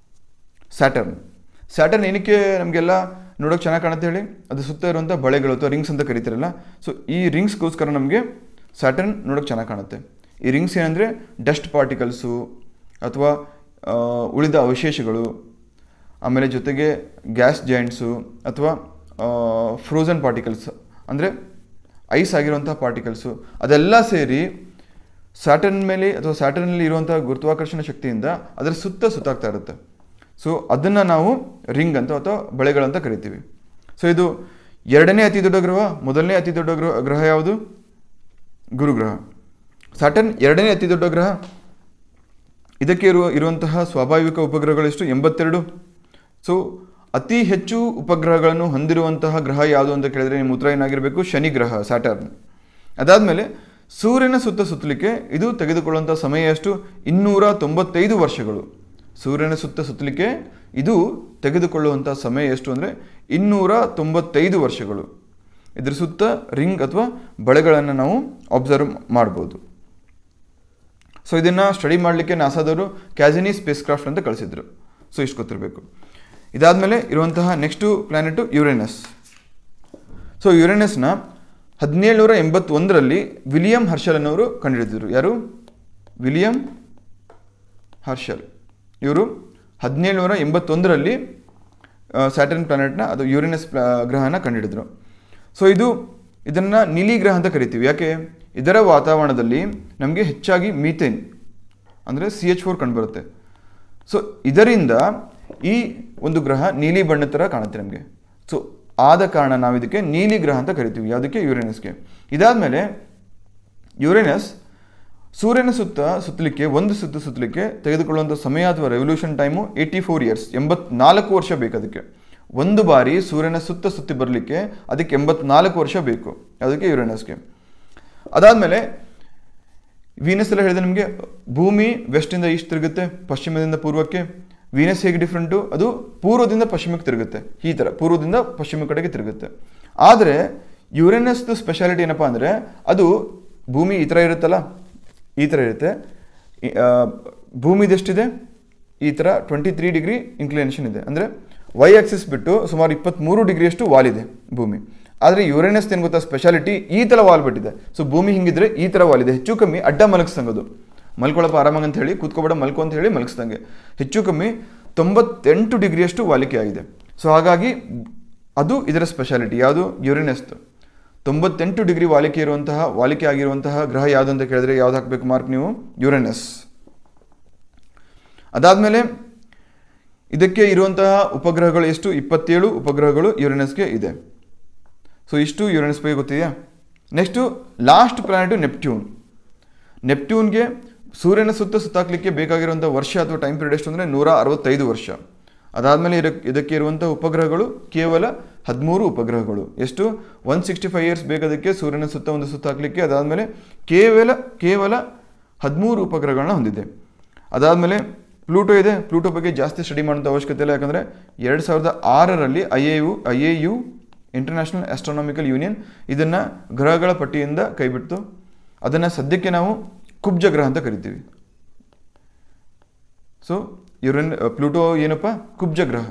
ಸ್ಯಾಟರ್ನ್ ಏನಕ್ಕೆ ನಮಗೆಲ್ಲ ನೋಡೋಕೆ ಚೆನ್ನಾಗಿ ಕಾಣುತ್ತೆ ಹೇಳಿ? ಅದು ಸುತ್ತ ಇರುವಂಥ ಬಳೆಗಳು ಅಥವಾ ರಿಂಗ್ಸ್ ಅಂತ ಕರಿತಿರಲ್ಲ. ಸೊ ಈ ರಿಂಗ್ಸ್ಗೋಸ್ಕರ ನಮಗೆ ಸ್ಯಾಟರ್ನ್ ನೋಡೋಕೆ ಚೆನ್ನಾಗಿ ಕಾಣುತ್ತೆ. ಈ ರಿಂಗ್ಸ್ ಏನಂದರೆ ಡಸ್ಟ್ ಪಾರ್ಟಿಕಲ್ಸು ಅಥವಾ ಉಳಿದ ಅವಶೇಷಗಳು, ಆಮೇಲೆ ಜೊತೆಗೆ ಗ್ಯಾಸ್ ಜಾಯಿಂಟ್ಸು ಅಥವಾ ಫ್ರೋಝನ್ ಪಾರ್ಟಿಕಲ್ಸ್ ಅಂದರೆ ಐಸ್ ಆಗಿರುವಂಥ ಪಾರ್ಟಿಕಲ್ಸು, ಅದೆಲ್ಲ ಸೇರಿ ಸ್ಯಾಟರ್ನ್ ಮೇಲೆ ಅಥವಾ ಸ್ಯಾಟರ್ನಲ್ಲಿ ಇರುವಂಥ ಗುರುತ್ವಾಕರ್ಷಣ ಶಕ್ತಿಯಿಂದ ಅದರ ಸುತ್ತಾಗ್ತಾ ಇರುತ್ತೆ. ಸೊ ಅದನ್ನು ನಾವು ರಿಂಗ್ ಅಂತ ಅಥವಾ ಬಳೆಗಳಂತ ಕರಿತೀವಿ. ಸೊ ಇದು 2ನೇ ಅತಿ ದೊಡ್ಡ ಗ್ರಹ. 1ನೇ ಅತಿ ದೊಡ್ಡ ಗ್ರಹ ಯಾವುದು? ಗುರುಗ್ರಹ. ಸ್ಯಾಟರ್ನ್ 2ನೇ ಅತಿ ದೊಡ್ಡ ಗ್ರಹ. ಇದಕ್ಕೆ ಇರುವಂತಹ ಸ್ವಾಭಾವಿಕ ಉಪಗ್ರಹಗಳು ಎಷ್ಟು? 82. ಸೊ ಅತಿ ಹೆಚ್ಚು ಉಪಗ್ರಹಗಳನ್ನು ಹೊಂದಿರುವಂತಹ ಗ್ರಹ ಯಾವುದು ಅಂತ ಕೇಳಿದರೆ ನಿಮ್ಮ ಉತ್ತರ ಏನಾಗಿರಬೇಕು? ಶನಿ ಗ್ರಹ, ಸ್ಯಾಟರ್ನ್. ಅದಾದಮೇಲೆ ಸೂರ್ಯನ ಸುತ್ತಲಿಕ್ಕೆ ಇದು ತೆಗೆದುಕೊಳ್ಳುವಂಥ ಸಮಯ ಎಷ್ಟು? 295 ವರ್ಷಗಳು. ಸೂರ್ಯನ ಸುತ್ತಲಿಕ್ಕೆ ಇದು ತೆಗೆದುಕೊಳ್ಳುವಂಥ ಸಮಯ ಎಷ್ಟು ಅಂದರೆ 295 ವರ್ಷಗಳು. ಇದರ ಸುತ್ತ ರಿಂಗ್ ಅಥವಾ ಬಳೆಗಳನ್ನು ನಾವು ಅಬ್ಸರ್ವ್ ಮಾಡ್ಬೋದು. ಸೊ ಇದನ್ನು ಸ್ಟಡಿ ಮಾಡಲಿಕ್ಕೆ ನಾಸಾದವರು ಕ್ಯಾಸಿನಿ ಸ್ಪೇಸ್ ಕ್ರಾಫ್ಟ್ ಅಂತ ಕಳಿಸಿದ್ರು. ಸೊ ಇಷ್ಟು ಗೊತ್ತಿರಬೇಕು. ಇದಾದಮೇಲೆ ಇರುವಂತಹ ನೆಕ್ಸ್ಟು ಪ್ಲ್ಯಾನೆಟು ಯುರೇನಸ್. ಸೊ ಯುರೇನಸ್ನ 1781ರಲ್ಲಿ ವಿಲಿಯಂ ಹರ್ಷಲ್ ಅನ್ನೋರು ಕಂಡುಹಿಡಿದಿದ್ರು. ಯಾರು? William Herschel. ಇವರು 1781ರಲ್ಲಿ ಸ್ಯಾಟರ್ನ್ ಪ್ಲಾನೆಟ್ನ ಅದು ಯುರೇನಸ್ ಗ್ರಹನ ಕಂಡುಹಿಡಿದ್ರು. ಸೊ ಇದನ್ನು ನೀಲಿ ಗ್ರಹ ಅಂತ ಕರಿತೀವಿ. ಯಾಕೆ? ಇದರ ವಾತಾವರಣದಲ್ಲಿ ನಮಗೆ ಹೆಚ್ಚಾಗಿ ಮೀಥೇನ್ ಅಂದರೆ CH4 ಕಂಡುಬರುತ್ತೆ. ಸೊ ಇದರಿಂದ ಈ ಒಂದು ಗ್ರಹ ನೀಲಿ ಬಣ್ಣದ ಥರ ಕಾಣುತ್ತೆ ನಮಗೆ. ಸೊ ಆದ ಕಾರಣ ನಾವು ಇದಕ್ಕೆ ನೀಲಿ ಗ್ರಹ ಅಂತ ಕರಿತೀವಿ. ಯಾವುದಕ್ಕೆ? ಯುರೇನಸ್ಗೆ. ಇದಾದಮೇಲೆ ಯುರೇನಸ್ ಸೂರ್ಯನ ಸುತ್ತಲಿಕ್ಕೆ ಒಂದು ಸುತ್ತಲಿಕ್ಕೆ ತೆಗೆದುಕೊಳ್ಳುವಂಥ ಸಮಯ ಅಥವಾ ರೆವಲ್ಯೂಷನ್ ಟೈಮು 84 ಇಯರ್ಸ್, 84 ವರ್ಷ ಬೇಕು. ಅದಕ್ಕೆ ಒಂದು ಬಾರಿ ಸೂರ್ಯನ ಸುತ್ತಿ ಬರಲಿಕ್ಕೆ ಅದಕ್ಕೆ 84 ವರ್ಷ ಬೇಕು. ಅದಕ್ಕೆ ಯುರೇನಸ್ಗೆ. ಅದಾದಮೇಲೆ ವೀನಸ್ ಎಲ್ಲ ಹೇಳಿದೆ ನಿಮಗೆ. ಭೂಮಿ ವೆಸ್ಟಿಂದ ಈಸ್ಟ್ ತಿರುಗುತ್ತೆ, ಪಶ್ಚಿಮದಿಂದ ಪೂರ್ವಕ್ಕೆ. ವೀನಸ್ ಹೇಗೆ ಡಿಫ್ರೆಂಟು? ಅದು ಪೂರ್ವದಿಂದ ಪಶ್ಚಿಮಕ್ಕೆ ತಿರುಗುತ್ತೆ. ಈ ಥರ ಪೂರ್ವದಿಂದ ಪಶ್ಚಿಮ ಕಡೆಗೆ ತಿರುಗುತ್ತೆ. ಆದರೆ ಯುರೇನಸ್ದು ಸ್ಪೆಷಾಲಿಟಿ ಏನಪ್ಪ ಅಂದರೆ ಅದು ಭೂಮಿ ಈ ಥರ ಇರುತ್ತಲ್ಲ, ಈ ಥರ ಇರುತ್ತೆ. ಭೂಮಿದೆಷ್ಟಿದೆ? ಈ ಥರ 23 ಡಿಗ್ರಿ ಇನ್ಕ್ಲಿನೇಷನ್ ಇದೆ. ಅಂದರೆ ವೈ ಆಕ್ಸಿಸ್ ಬಿಟ್ಟು ಸುಮಾರು 23 ಡಿಗ್ರಿಯಷ್ಟು ವಾಲಿದೆ ಭೂಮಿ. ಆದರೆ ಯುರೇನಸ್ ಏನು ಗೊತ್ತಾ ಸ್ಪೆಷಾಲಿಟಿ? ಈ ಥರ ವಾಲ್ ಬಿಟ್ಟಿದೆ. ಸೊ ಭೂಮಿ ಹಿಂಗಿದ್ರೆ ಈ ಥರ ವಾಲಿದೆ. ಹೆಚ್ಚು ಕಮ್ಮಿ ಅಡ್ಡ ಮಲಗಿಸ್ದಂಗದು. ಮಲ್ಕೊಳ್ಳಪ್ಪ ಆರಾಮಾಗಿ ಅಂತ ಹೇಳಿ, ಕೂತ್ಕೊಬೇಡ ಮಲ್ಕೊ ಅಂತ ಹೇಳಿ ಮಲಗಿಸ್ದಂಗೆ. ಹೆಚ್ಚು ಕಮ್ಮಿ 98 ಡಿಗ್ರಿಯಷ್ಟು ವಾಲಿಕೆ ಆಗಿದೆ. ಸೊ ಹಾಗಾಗಿ ಅದು ಇದರ ಸ್ಪೆಷಾಲಿಟಿ. ಯಾವುದು? ಯುರೇನಸ್ದು 98 ಡಿಗ್ರಿ ವಾಲಿಕೆ ಆಗಿರುವಂತಹ ಗ್ರಹ ಯಾವುದು ಅಂತ ಕೇಳಿದ್ರೆ ಯಾವ್ದು ಹಾಕಬೇಕು ಮಾರ್ಕ್ ನೀವು? ಯುರೇನಸ್. ಅದಾದಮೇಲೆ ಇದಕ್ಕೆ ಇರುವಂತಹ ಉಪಗ್ರಹಗಳು ಎಷ್ಟು? 27 ಉಪಗ್ರಹಗಳು ಯುರೇನಸ್ಗೆ ಇದೆ. ಸೊ ಇಷ್ಟು ಯುರೇನಸ್ ಬಗ್ಗೆ ಗೊತ್ತಿದೆಯಾ? ನೆಕ್ಸ್ಟು ಲಾಸ್ಟ್ ಪ್ಲಾನೆಟು ನೆಪ್ಟ್ಯೂನ್ಗೆ ಸೂರ್ಯನ ಸುತ್ತಾಕಲಿಕ್ಕೆ ಬೇಕಾಗಿರುವಂಥ ವರ್ಷ ಅಥವಾ ಟೈಮ್ ಪೀರಿಯಡ್ ಎಷ್ಟು ಅಂದರೆ 165 ವರ್ಷ. ಅದಾದಮೇಲೆ ಇದಕ್ಕೆ ಇರುವಂಥ ಉಪಗ್ರಹಗಳು ಕೇವಲ 13 ಉಪಗ್ರಹಗಳು. ಎಷ್ಟು? 165 ಇಯರ್ಸ್ ಬೇಕದಕ್ಕೆ ಸೂರ್ಯನ ಒಂದು ಸುತ್ತಾಕಲಿಕ್ಕೆ. ಅದಾದಮೇಲೆ ಕೇವಲ 13 ಉಪಗ್ರಹಗಳನ್ನ ಹೊಂದಿದೆ. ಅದಾದಮೇಲೆ ಪ್ಲೂಟೋ ಇದೆ. ಪ್ಲೂಟೋ ಬಗ್ಗೆ ಜಾಸ್ತಿ ಸ್ಟಡಿ ಮಾಡೋಂಥ ಅವಶ್ಯಕತೆ ಇಲ್ಲ. ಯಾಕಂದರೆ 2006ರಲ್ಲಿ IAU ಇಂಟರ್ನ್ಯಾಷನಲ್ ಆಸ್ಟ್ರಾನಾಮಿಕಲ್ ಯೂನಿಯನ್ ಇದನ್ನು ಗ್ರಹಗಳ ಪಟ್ಟಿಯಿಂದ ಕೈಬಿಡ್ತು. ಅದನ್ನು ಸದ್ಯಕ್ಕೆ ನಾವು ಕುಬ್ಜ ಗ್ರಹ ಅಂತ ಕರಿತೀವಿ. ಸೊ ಪ್ಲೂಟೋ ಏನಪ್ಪ ಕುಬ್ಜ ಗ್ರಹ.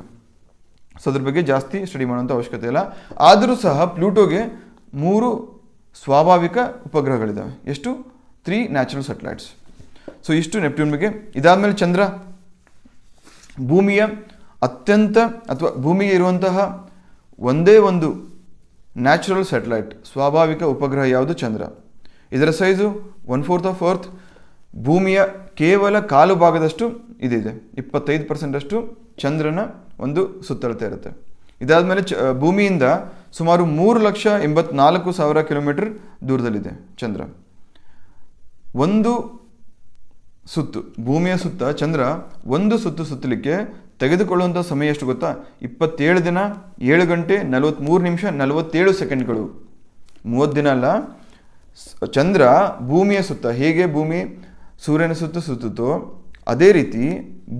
ಸೊ ಅದ್ರ ಬಗ್ಗೆ ಜಾಸ್ತಿ ಸ್ಟಡಿ ಮಾಡುವಂಥ ಅವಶ್ಯಕತೆ ಇಲ್ಲ. ಆದರೂ ಸಹ ಪ್ಲೂಟೋಗೆ 3 ಸ್ವಾಭಾವಿಕ ಉಪಗ್ರಹಗಳಿದ್ದಾವೆ. ಎಷ್ಟು? 3 ನ್ಯಾಚುರಲ್ ಸ್ಯಾಟಲೈಟ್ಸ್. ಸೊ ಇಷ್ಟು ನೆಪ್ಟ್ಯೂನ್ ಬಗ್ಗೆ. ಇದಾದಮೇಲೆ ಚಂದ್ರ, ಭೂಮಿಯ ಅತ್ಯಂತ ಅಥವಾ ಭೂಮಿಗೆ ಇರುವಂತಹ ಒಂದೇ ಒಂದು ನ್ಯಾಚುರಲ್ ಸ್ಯಾಟಲೈಟ್ ಸ್ವಾಭಾವಿಕ ಉಪಗ್ರಹ ಯಾವುದು? ಚಂದ್ರ. ಇದರ ಸೈಜು 1/4 ಆಫ್ ಅರ್ತ್. ಭೂಮಿಯ ಕೇವಲ ಕಾಲು ಭಾಗದಷ್ಟು ಇದಿದೆ, 25% ಚಂದ್ರನ ಒಂದು ಸುತ್ತಳತೆ ಇರುತ್ತೆ. ಇದಾದಮೇಲೆ ಭೂಮಿಯಿಂದ ಸುಮಾರು 3,84,000 ಕಿಲೋಮೀಟರ್ ದೂರದಲ್ಲಿದೆ ಚಂದ್ರ. ಒಂದು ಸುತ್ತು, ಭೂಮಿಯ ಸುತ್ತ ಚಂದ್ರ ಒಂದು ಸುತ್ತಲಿಕ್ಕೆ ತೆಗೆದುಕೊಳ್ಳುವಂಥ ಸಮಯ ಎಷ್ಟು ಗೊತ್ತಾ? 27 ದಿನ 7 ಗಂಟೆ 43 ನಿಮಿಷ 47 ಸೆಕೆಂಡ್ಗಳು. 30 ದಿನ ಅಲ್ಲ. ಚಂದ್ರ ಭೂಮಿಯ ಸುತ್ತ ಹೇಗೆ ಭೂಮಿ ಸೂರ್ಯನ ಸುತ್ತುತ್ತೋ ಅದೇ ರೀತಿ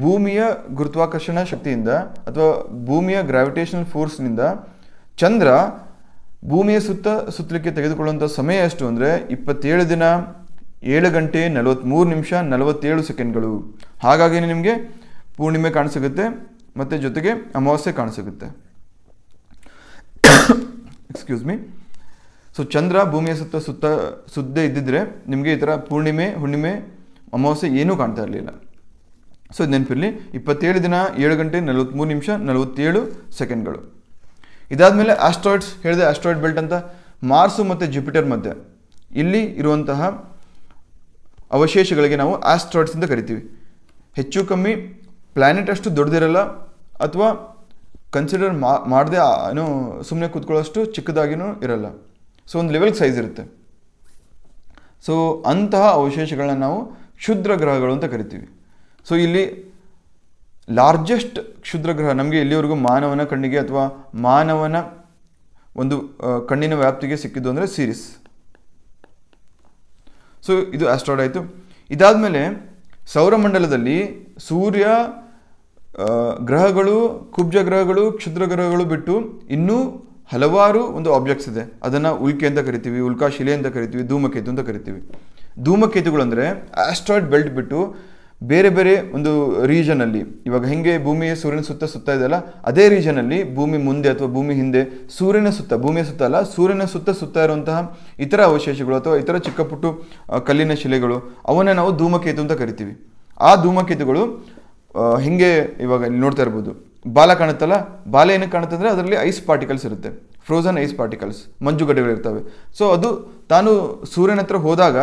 ಭೂಮಿಯ ಗುರುತ್ವಾಕರ್ಷಣಾ ಶಕ್ತಿಯಿಂದ ಅಥವಾ ಭೂಮಿಯ ಗ್ರಾವಿಟೇಷನಲ್ ಫೋರ್ಸ್ನಿಂದ ಚಂದ್ರ ಭೂಮಿಯ ಸುತ್ತಲಿಕ್ಕೆ ತೆಗೆದುಕೊಳ್ಳುವಂಥ ಸಮಯ ಎಷ್ಟು ಅಂದರೆ 27 ದಿನ 7 ಗಂಟೆ 43 ನಿಮಿಷ 47 ಸೆಕೆಂಡ್ಗಳು. ಹಾಗಾಗಿ ನಿಮಗೆ ಪೂರ್ಣಿಮೆ ಕಾಣಿಸಿಗುತ್ತೆ ಮತ್ತು ಜೊತೆಗೆ ಅಮಾವಾಸ್ಯೆ ಕಾಣಿಸಿಗುತ್ತೆ. Excuse me. ಸೊ ಚಂದ್ರ ಭೂಮಿಯ ಸುದ್ದೇ ಇದ್ದಿದ್ರೆ ನಿಮಗೆ ಈ ಥರ ಪೂರ್ಣಿಮೆ, ಹುಣ್ಣಿಮೆ, ಅಮಾವಾಸ್ಯೆ ಏನೂ ಕಾಣ್ತಾ ಇರಲಿಲ್ಲ. ಸೊ ಇದು ನೆನಪಿರಲಿ. 27 ದಿನ 7 ಗಂಟೆ 43 ನಿಮಿಷ 47 ಸೆಕೆಂಡ್ಗಳು. ಇದಾದಮೇಲೆ ಆಸ್ಟ್ರಾಯ್ಡ್ಸ್ ಹೇಳಿದೆ, ಆಸ್ಟ್ರಾಯ್ಡ್ ಬೆಲ್ಟ್ ಅಂತ. ಮಾರ್ಸು ಮತ್ತು ಜುಪಿಟರ್ ಮಧ್ಯೆ ಇಲ್ಲಿ ಇರುವಂತಹ ಅವಶೇಷಗಳಿಗೆ ನಾವು ಆಸ್ಟ್ರಾಯ್ಡ್ಸ್ ಅಂತ ಕರಿತೀವಿ. ಹೆಚ್ಚು ಕಮ್ಮಿ ಪ್ಲ್ಯಾನೆಟ್ ಅಷ್ಟು ದೊಡ್ಡದಿರಲ್ಲ ಅಥವಾ ಕನ್ಸಿಡರ್ ಮಾಡದೆ ಏನೋ ಸುಮ್ಮನೆ ಕೂತ್ಕೊಳ್ಳೋಷ್ಟು ಚಿಕ್ಕದಾಗಿನೂ ಇರಲ್ಲ. ಸೊ ಒಂದು ಲೆವೆಲ್ ಸೈಜ್ ಇರುತ್ತೆ. ಸೊ ಅಂತಹ ಅವಶೇಷಗಳನ್ನ ನಾವು ಕ್ಷುದ್ರ ಗ್ರಹಗಳು ಅಂತ ಕರಿತೀವಿ. ಸೊ ಇಲ್ಲಿ ಲಾರ್ಜೆಸ್ಟ್ ಕ್ಷುದ್ರ ಗ್ರಹ ನಮಗೆ ಇಲ್ಲಿವರೆಗೂ ಮಾನವನ ಕಣ್ಣಿಗೆ ಅಥವಾ ಮಾನವನ ಒಂದು ಕಣ್ಣಿನ ವ್ಯಾಪ್ತಿಗೆ ಸಿಕ್ಕಿದ್ದು ಅಂದರೆ ಸಿರಿಸ್. ಸೊ ಇದು ಆಸ್ಟ್ರಾಯ್ಡ್ ಆಯಿತು. ಇದಾದಮೇಲೆ ಸೌರಮಂಡಲದಲ್ಲಿ ಸೂರ್ಯ, ಗ್ರಹಗಳು, ಕುಬ್ಜ ಗ್ರಹಗಳು, ಕ್ಷುದ್ರ ಗ್ರಹಗಳು ಬಿಟ್ಟು ಇನ್ನೂ ಹಲವಾರು ಒಂದು ಆಬ್ಜೆಕ್ಟ್ಸ್ ಇದೆ. ಅದನ್ನು ಉಲ್ಕೆ ಅಂತ ಕರಿತೀವಿ, ಉಲ್ಕಾಶಿಲೆ ಅಂತ ಕರಿತೀವಿ, ಧೂಮಕೇತು ಅಂತ ಕರಿತೀವಿ. ಧೂಮಕೇತುಗಳು ಅಂದರೆ ಆಸ್ಟ್ರಾಯ್ಡ್ ಬೆಲ್ಟ್ ಬಿಟ್ಟು ಬೇರೆ ಬೇರೆ ಒಂದು ರೀಜನಲ್ಲಿ, ಇವಾಗ ಹೆಂಗೆ ಭೂಮಿ ಸೂರ್ಯನ ಸುತ್ತ ಇದೆಯಲ್ಲ ಅದೇ ರೀಜನಲ್ಲಿ ಭೂಮಿ ಮುಂದೆ ಅಥವಾ ಭೂಮಿ ಹಿಂದೆ ಸೂರ್ಯನ ಸುತ್ತ, ಭೂಮಿಯ ಸುತ್ತ ಅಲ್ಲ ಸೂರ್ಯನ ಸುತ್ತ ಇರುವಂತಹ ಇತರ ಅವಶೇಷಗಳು ಅಥವಾ ಇತರ ಚಿಕ್ಕ ಪುಟ್ಟು ಕಲ್ಲಿನ ಶಿಲೆಗಳು, ಅವನ್ನ ನಾವು ಧೂಮಕೇತು ಅಂತ ಕರಿತೀವಿ. ಆ ಧೂಮಕೇತುಗಳು ಹಿಂಗೆ ಇವಾಗ ಇಲ್ಲಿ ನೋಡ್ತಾ ಇರ್ಬೋದು, ಬಾಲ ಕಾಣುತ್ತಲ್ಲ, ಬಾಲ ಏನಕ್ಕೆ ಕಾಣುತ್ತೆ ಅಂದರೆ ಅದರಲ್ಲಿ ಐಸ್ ಪಾರ್ಟಿಕಲ್ಸ್ ಇರುತ್ತೆ, ಫ್ರೋಸನ್ ಐಸ್ ಪಾರ್ಟಿಕಲ್ಸ್, ಮಂಜುಗಡ್ಡೆಗಳಿರ್ತವೆ. ಸೊ ಅದು ತಾನು ಸೂರ್ಯನ ಹತ್ರ ಹೋದಾಗ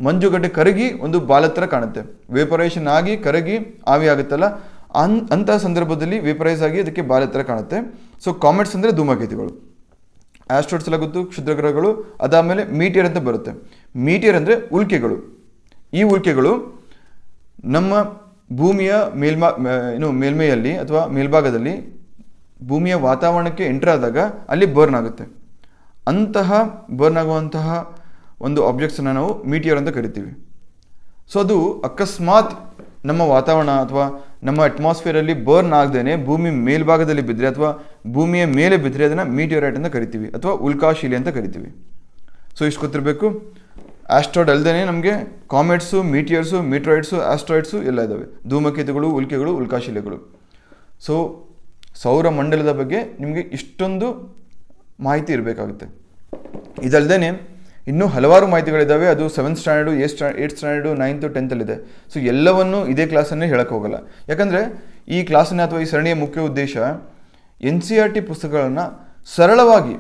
ಮಂಜುಗಡ್ಡೆ ಕರಗಿ ಒಂದು ಬಾಲ ಹತ್ರ ಕಾಣುತ್ತೆ. ವೇಪರೈಷನ್ ಆಗಿ ಕರಗಿ ಆವಿ ಆಗುತ್ತಲ್ಲ, ಅಂತಹ ಸಂದರ್ಭದಲ್ಲಿ ವೇಪರೈಸ್ ಆಗಿ ಅದಕ್ಕೆ ಬಾಲ ಹತ್ರ ಕಾಣುತ್ತೆ. ಸೊ ಕಾಮೆಟ್ಸ್ ಅಂದರೆ ಧೂಮಕೇತುಗಳು. ಆಸ್ಟ್ರಾಯ್ಡ್ಸ್ ಎಲ್ಲ ಗೊತ್ತು, ಕ್ಷುದ್ರ ಗ್ರಹಗಳು. ಅದಾದಮೇಲೆ ಮೀಟಿಯರ್ ಅಂತ ಬರುತ್ತೆ. ಮೀಟಿಯರ್ ಅಂದರೆ ಉಲ್ಕೆಗಳು. ಈ ಉಲ್ಕೆಗಳು ನಮ್ಮ ಭೂಮಿಯ ಮೇಲ್ಮೈಯಲ್ಲಿ ಅಥವಾ ಮೇಲ್ಭಾಗದಲ್ಲಿ ಭೂಮಿಯ ವಾತಾವರಣಕ್ಕೆ ಎಂಟರ್ ಆದಾಗ ಅಲ್ಲಿ ಬರ್ನ್ ಆಗುತ್ತೆ. ಅಂತಹ ಬರ್ನ್ ಆಗುವಂತಹ ಒಂದು ಆಬ್ಜೆಕ್ಟ್ಸನ್ನು ನಾವು ಮೀಟಿಯರ್ ಅಂತ ಕರಿತೀವಿ. ಸೊ ಅದು ಅಕಸ್ಮಾತ್ ನಮ್ಮ ವಾತಾವರಣ ಅಥವಾ ನಮ್ಮ ಅಟ್ಮಾಸ್ಫಿಯರಲ್ಲಿ ಬರ್ನ್ ಆಗದೇನೆ ಭೂಮಿ ಮೇಲ್ಭಾಗದಲ್ಲಿ ಬಿದ್ದರೆ ಅಥವಾ ಭೂಮಿಯ ಮೇಲೆ ಬಿದ್ದರೆ ಅದನ್ನು ಮೀಟಿಯರೈಟ್ ಅಂತ ಕರಿತೀವಿ ಅಥವಾ ಉಲ್ಕಾಶಿಲೆ ಅಂತ ಕರಿತೀವಿ. ಸೊ ಇಷ್ಟು ಗೊತ್ತಿರಬೇಕು. ಆಸ್ಟ್ರಾಯ್ಡ್ ಅಲ್ಲದೇ ನಮಗೆ ಕಾಮೆಟ್ಸು, ಮೀಟಿಯರ್ಸು, ಮೀಟ್ರಾಯ್ಡ್ಸು, ಆಸ್ಟ್ರಾಯ್ಡ್ಸು ಎಲ್ಲ ಇದ್ದಾವೆ. ಧೂಮಕೇತುಗಳು, ಉಲ್ಕೆಗಳು, ಉಲ್ಕಾಶಿಲೆಗಳು. ಸೊ ಸೌರಮಂಡಲದ ಬಗ್ಗೆ ನಿಮಗೆ ಇಷ್ಟೊಂದು ಮಾಹಿತಿ ಇರಬೇಕಾಗುತ್ತೆ. ಇದಲ್ಲದೆ ಇನ್ನೂ ಹಲವಾರು ಮಾಹಿತಿಗಳಿದ್ದಾವೆ. ಅದು 7th standard, 8th standard, 9th, 10th so ಎಲ್ಲವನ್ನೂ ಇದೇ ಕ್ಲಾಸನ್ನೇ ಹೇಳಕ್ಕೆ ಹೋಗಲ್ಲ. ಯಾಕಂದರೆ ಈ ಕ್ಲಾಸನ್ನ ಅಥವಾ ಈ ಸರಣಿಯ ಮುಖ್ಯ ಉದ್ದೇಶ NCERT ಪುಸ್ತಕಗಳನ್ನು ಸರಳವಾಗಿ,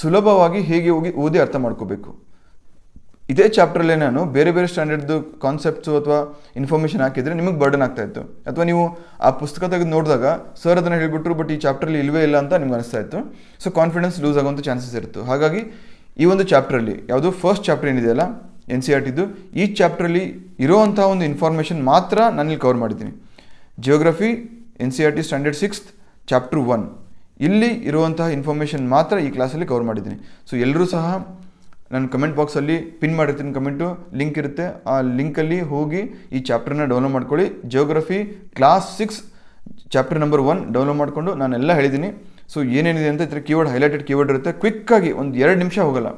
ಸುಲಭವಾಗಿ ಹೇಗೆ ಓದಿ ಅರ್ಥ ಮಾಡ್ಕೋಬೇಕು. ಇದೇ ಚಾಪ್ಟ್ರಲ್ಲೇ ನಾನು ಬೇರೆ ಬೇರೆ ಸ್ಟ್ಯಾಂಡರ್ಡ್ದು ಕಾನ್ಸೆಪ್ಟ್ಸು ಅಥವಾ ಇನ್ಫಾರ್ಮೇಷನ್ ಹಾಕಿದರೆ ನಿಮಗೆ ಬರ್ಡನ್ ಆಗ್ತಾ ಇತ್ತು. ಅಥವಾ ನೀವು ಆ ಪುಸ್ತಕ ತೆಗೆದು ನೋಡಿದಾಗ ಸರ್ ಅದನ್ನು ಹೇಳಿಬಿಟ್ರು ಬಟ್ ಈ ಚಾಪ್ಟ್ರಲ್ಲಿ ಇಲ್ಲವೇ ಇಲ್ಲ ಅಂತ ನಿಮ್ಗೆ ಅನಿಸ್ತಾ ಇತ್ತು. ಸೊ ಕಾನ್ಫಿಡೆನ್ಸ್ ಲೂಸ್ ಆಗುವಂಥ ಚಾನ್ಸಸ್ ಇರುತ್ತೆ. ಹಾಗಾಗಿ ಈ ಒಂದು ಚಾಪ್ಟ್ರಲ್ಲಿ ಯಾವುದು ಫಸ್ಟ್ ಚಾಪ್ಟರ್ ಏನಿದೆಯಲ್ಲ NCERTದು, ಈ ಚಾಪ್ಟ್ರಲ್ಲಿ ಇರೋವಂಥ ಒಂದು ಇನ್ಫಾರ್ಮೇಷನ್ ಮಾತ್ರ ನಾನಿಲ್ಲಿ ಕವರ್ ಮಾಡಿದ್ದೀನಿ. Geography NCERT standard 6th chapter 1 ಇಲ್ಲಿ ಇರುವಂತಹ ಇನ್ಫಾರ್ಮೇಷನ್ ಮಾತ್ರ ಈ ಕ್ಲಾಸಲ್ಲಿ ಕವರ್ ಮಾಡಿದ್ದೀನಿ. ಸೊ ಎಲ್ಲರೂ ಸಹ ನಾನು ಕಮೆಂಟ್ ಬಾಕ್ಸಲ್ಲಿ ಪಿನ್ ಮಾಡಿರ್ತೀನಿ, ಕಮೆಂಟು ಲಿಂಕ್ ಇರುತ್ತೆ. ಆ ಲಿಂಕಲ್ಲಿ ಹೋಗಿ ಈ ಚಾಪ್ಟರ್ನ ಡೌನ್ಲೋಡ್ ಮಾಡ್ಕೊಳ್ಳಿ. Geography class 6 chapter number 1 download ಮಾಡಿಕೊಂಡು ನಾನೆಲ್ಲ ಹೇಳಿದ್ದೀನಿ. ಸೊ ಏನೇನಿದೆ ಅಂತ ಇತರ ಕೀವರ್ಡ್, ಹೈಲೈಟೆಡ್ ಕೀವರ್ಡ್ ಇರುತ್ತೆ. ಕ್ವಿಕ್ಕಾಗಿ ಒಂದು 2 ನಿಮಿಷ ಹೋಗಲ್ಲ,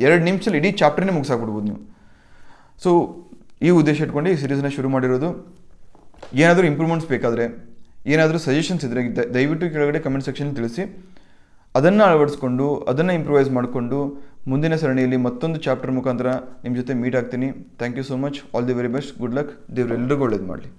2 ನಿಮಿಷದಲ್ಲಿ ಇಡೀ ಚಾಪ್ಟರ್ನೇ ಮುಗಿಸಾಕ್ಬಿಡ್ಬೋದು ನೀವು. ಸೊ ಈ ಉದ್ದೇಶ ಇಟ್ಕೊಂಡು ಈ ಸೀರೀಸ್ನ ಶುರು ಮಾಡಿರೋದು. ಏನಾದರೂ ಇಂಪ್ರೂವ್ಮೆಂಟ್ಸ್ ಬೇಕಾದರೆ, ಏನಾದರೂ ಸಜೆಷನ್ಸ್ ಇದ್ದರೆ ದಯವಿಟ್ಟು ಕೆಳಗಡೆ ಕಮೆಂಟ್ ಸೆಕ್ಷನ್ ತಿಳಿಸಿ. ಅದನ್ನು ಅಳವಡಿಸ್ಕೊಂಡು ಅದನ್ನು ಇಂಪ್ರೂವೈಸ್ ಮಾಡಿಕೊಂಡು ಮುಂದಿನ ಸರಣಿಯಲ್ಲಿ ಮತ್ತೊಂದು ಚಾಪ್ಟರ್ ಮುಖಾಂತರ ನಿಮ್ಮ ಜೊತೆ ಮೀಟ್ ಆಗ್ತೀನಿ. Thank you so much. All the very best. Good luck. ದೇವ್ರು ಎಲ್ರಿಗೂ ಒಳ್ಳೇದು ಮಾಡಲಿ.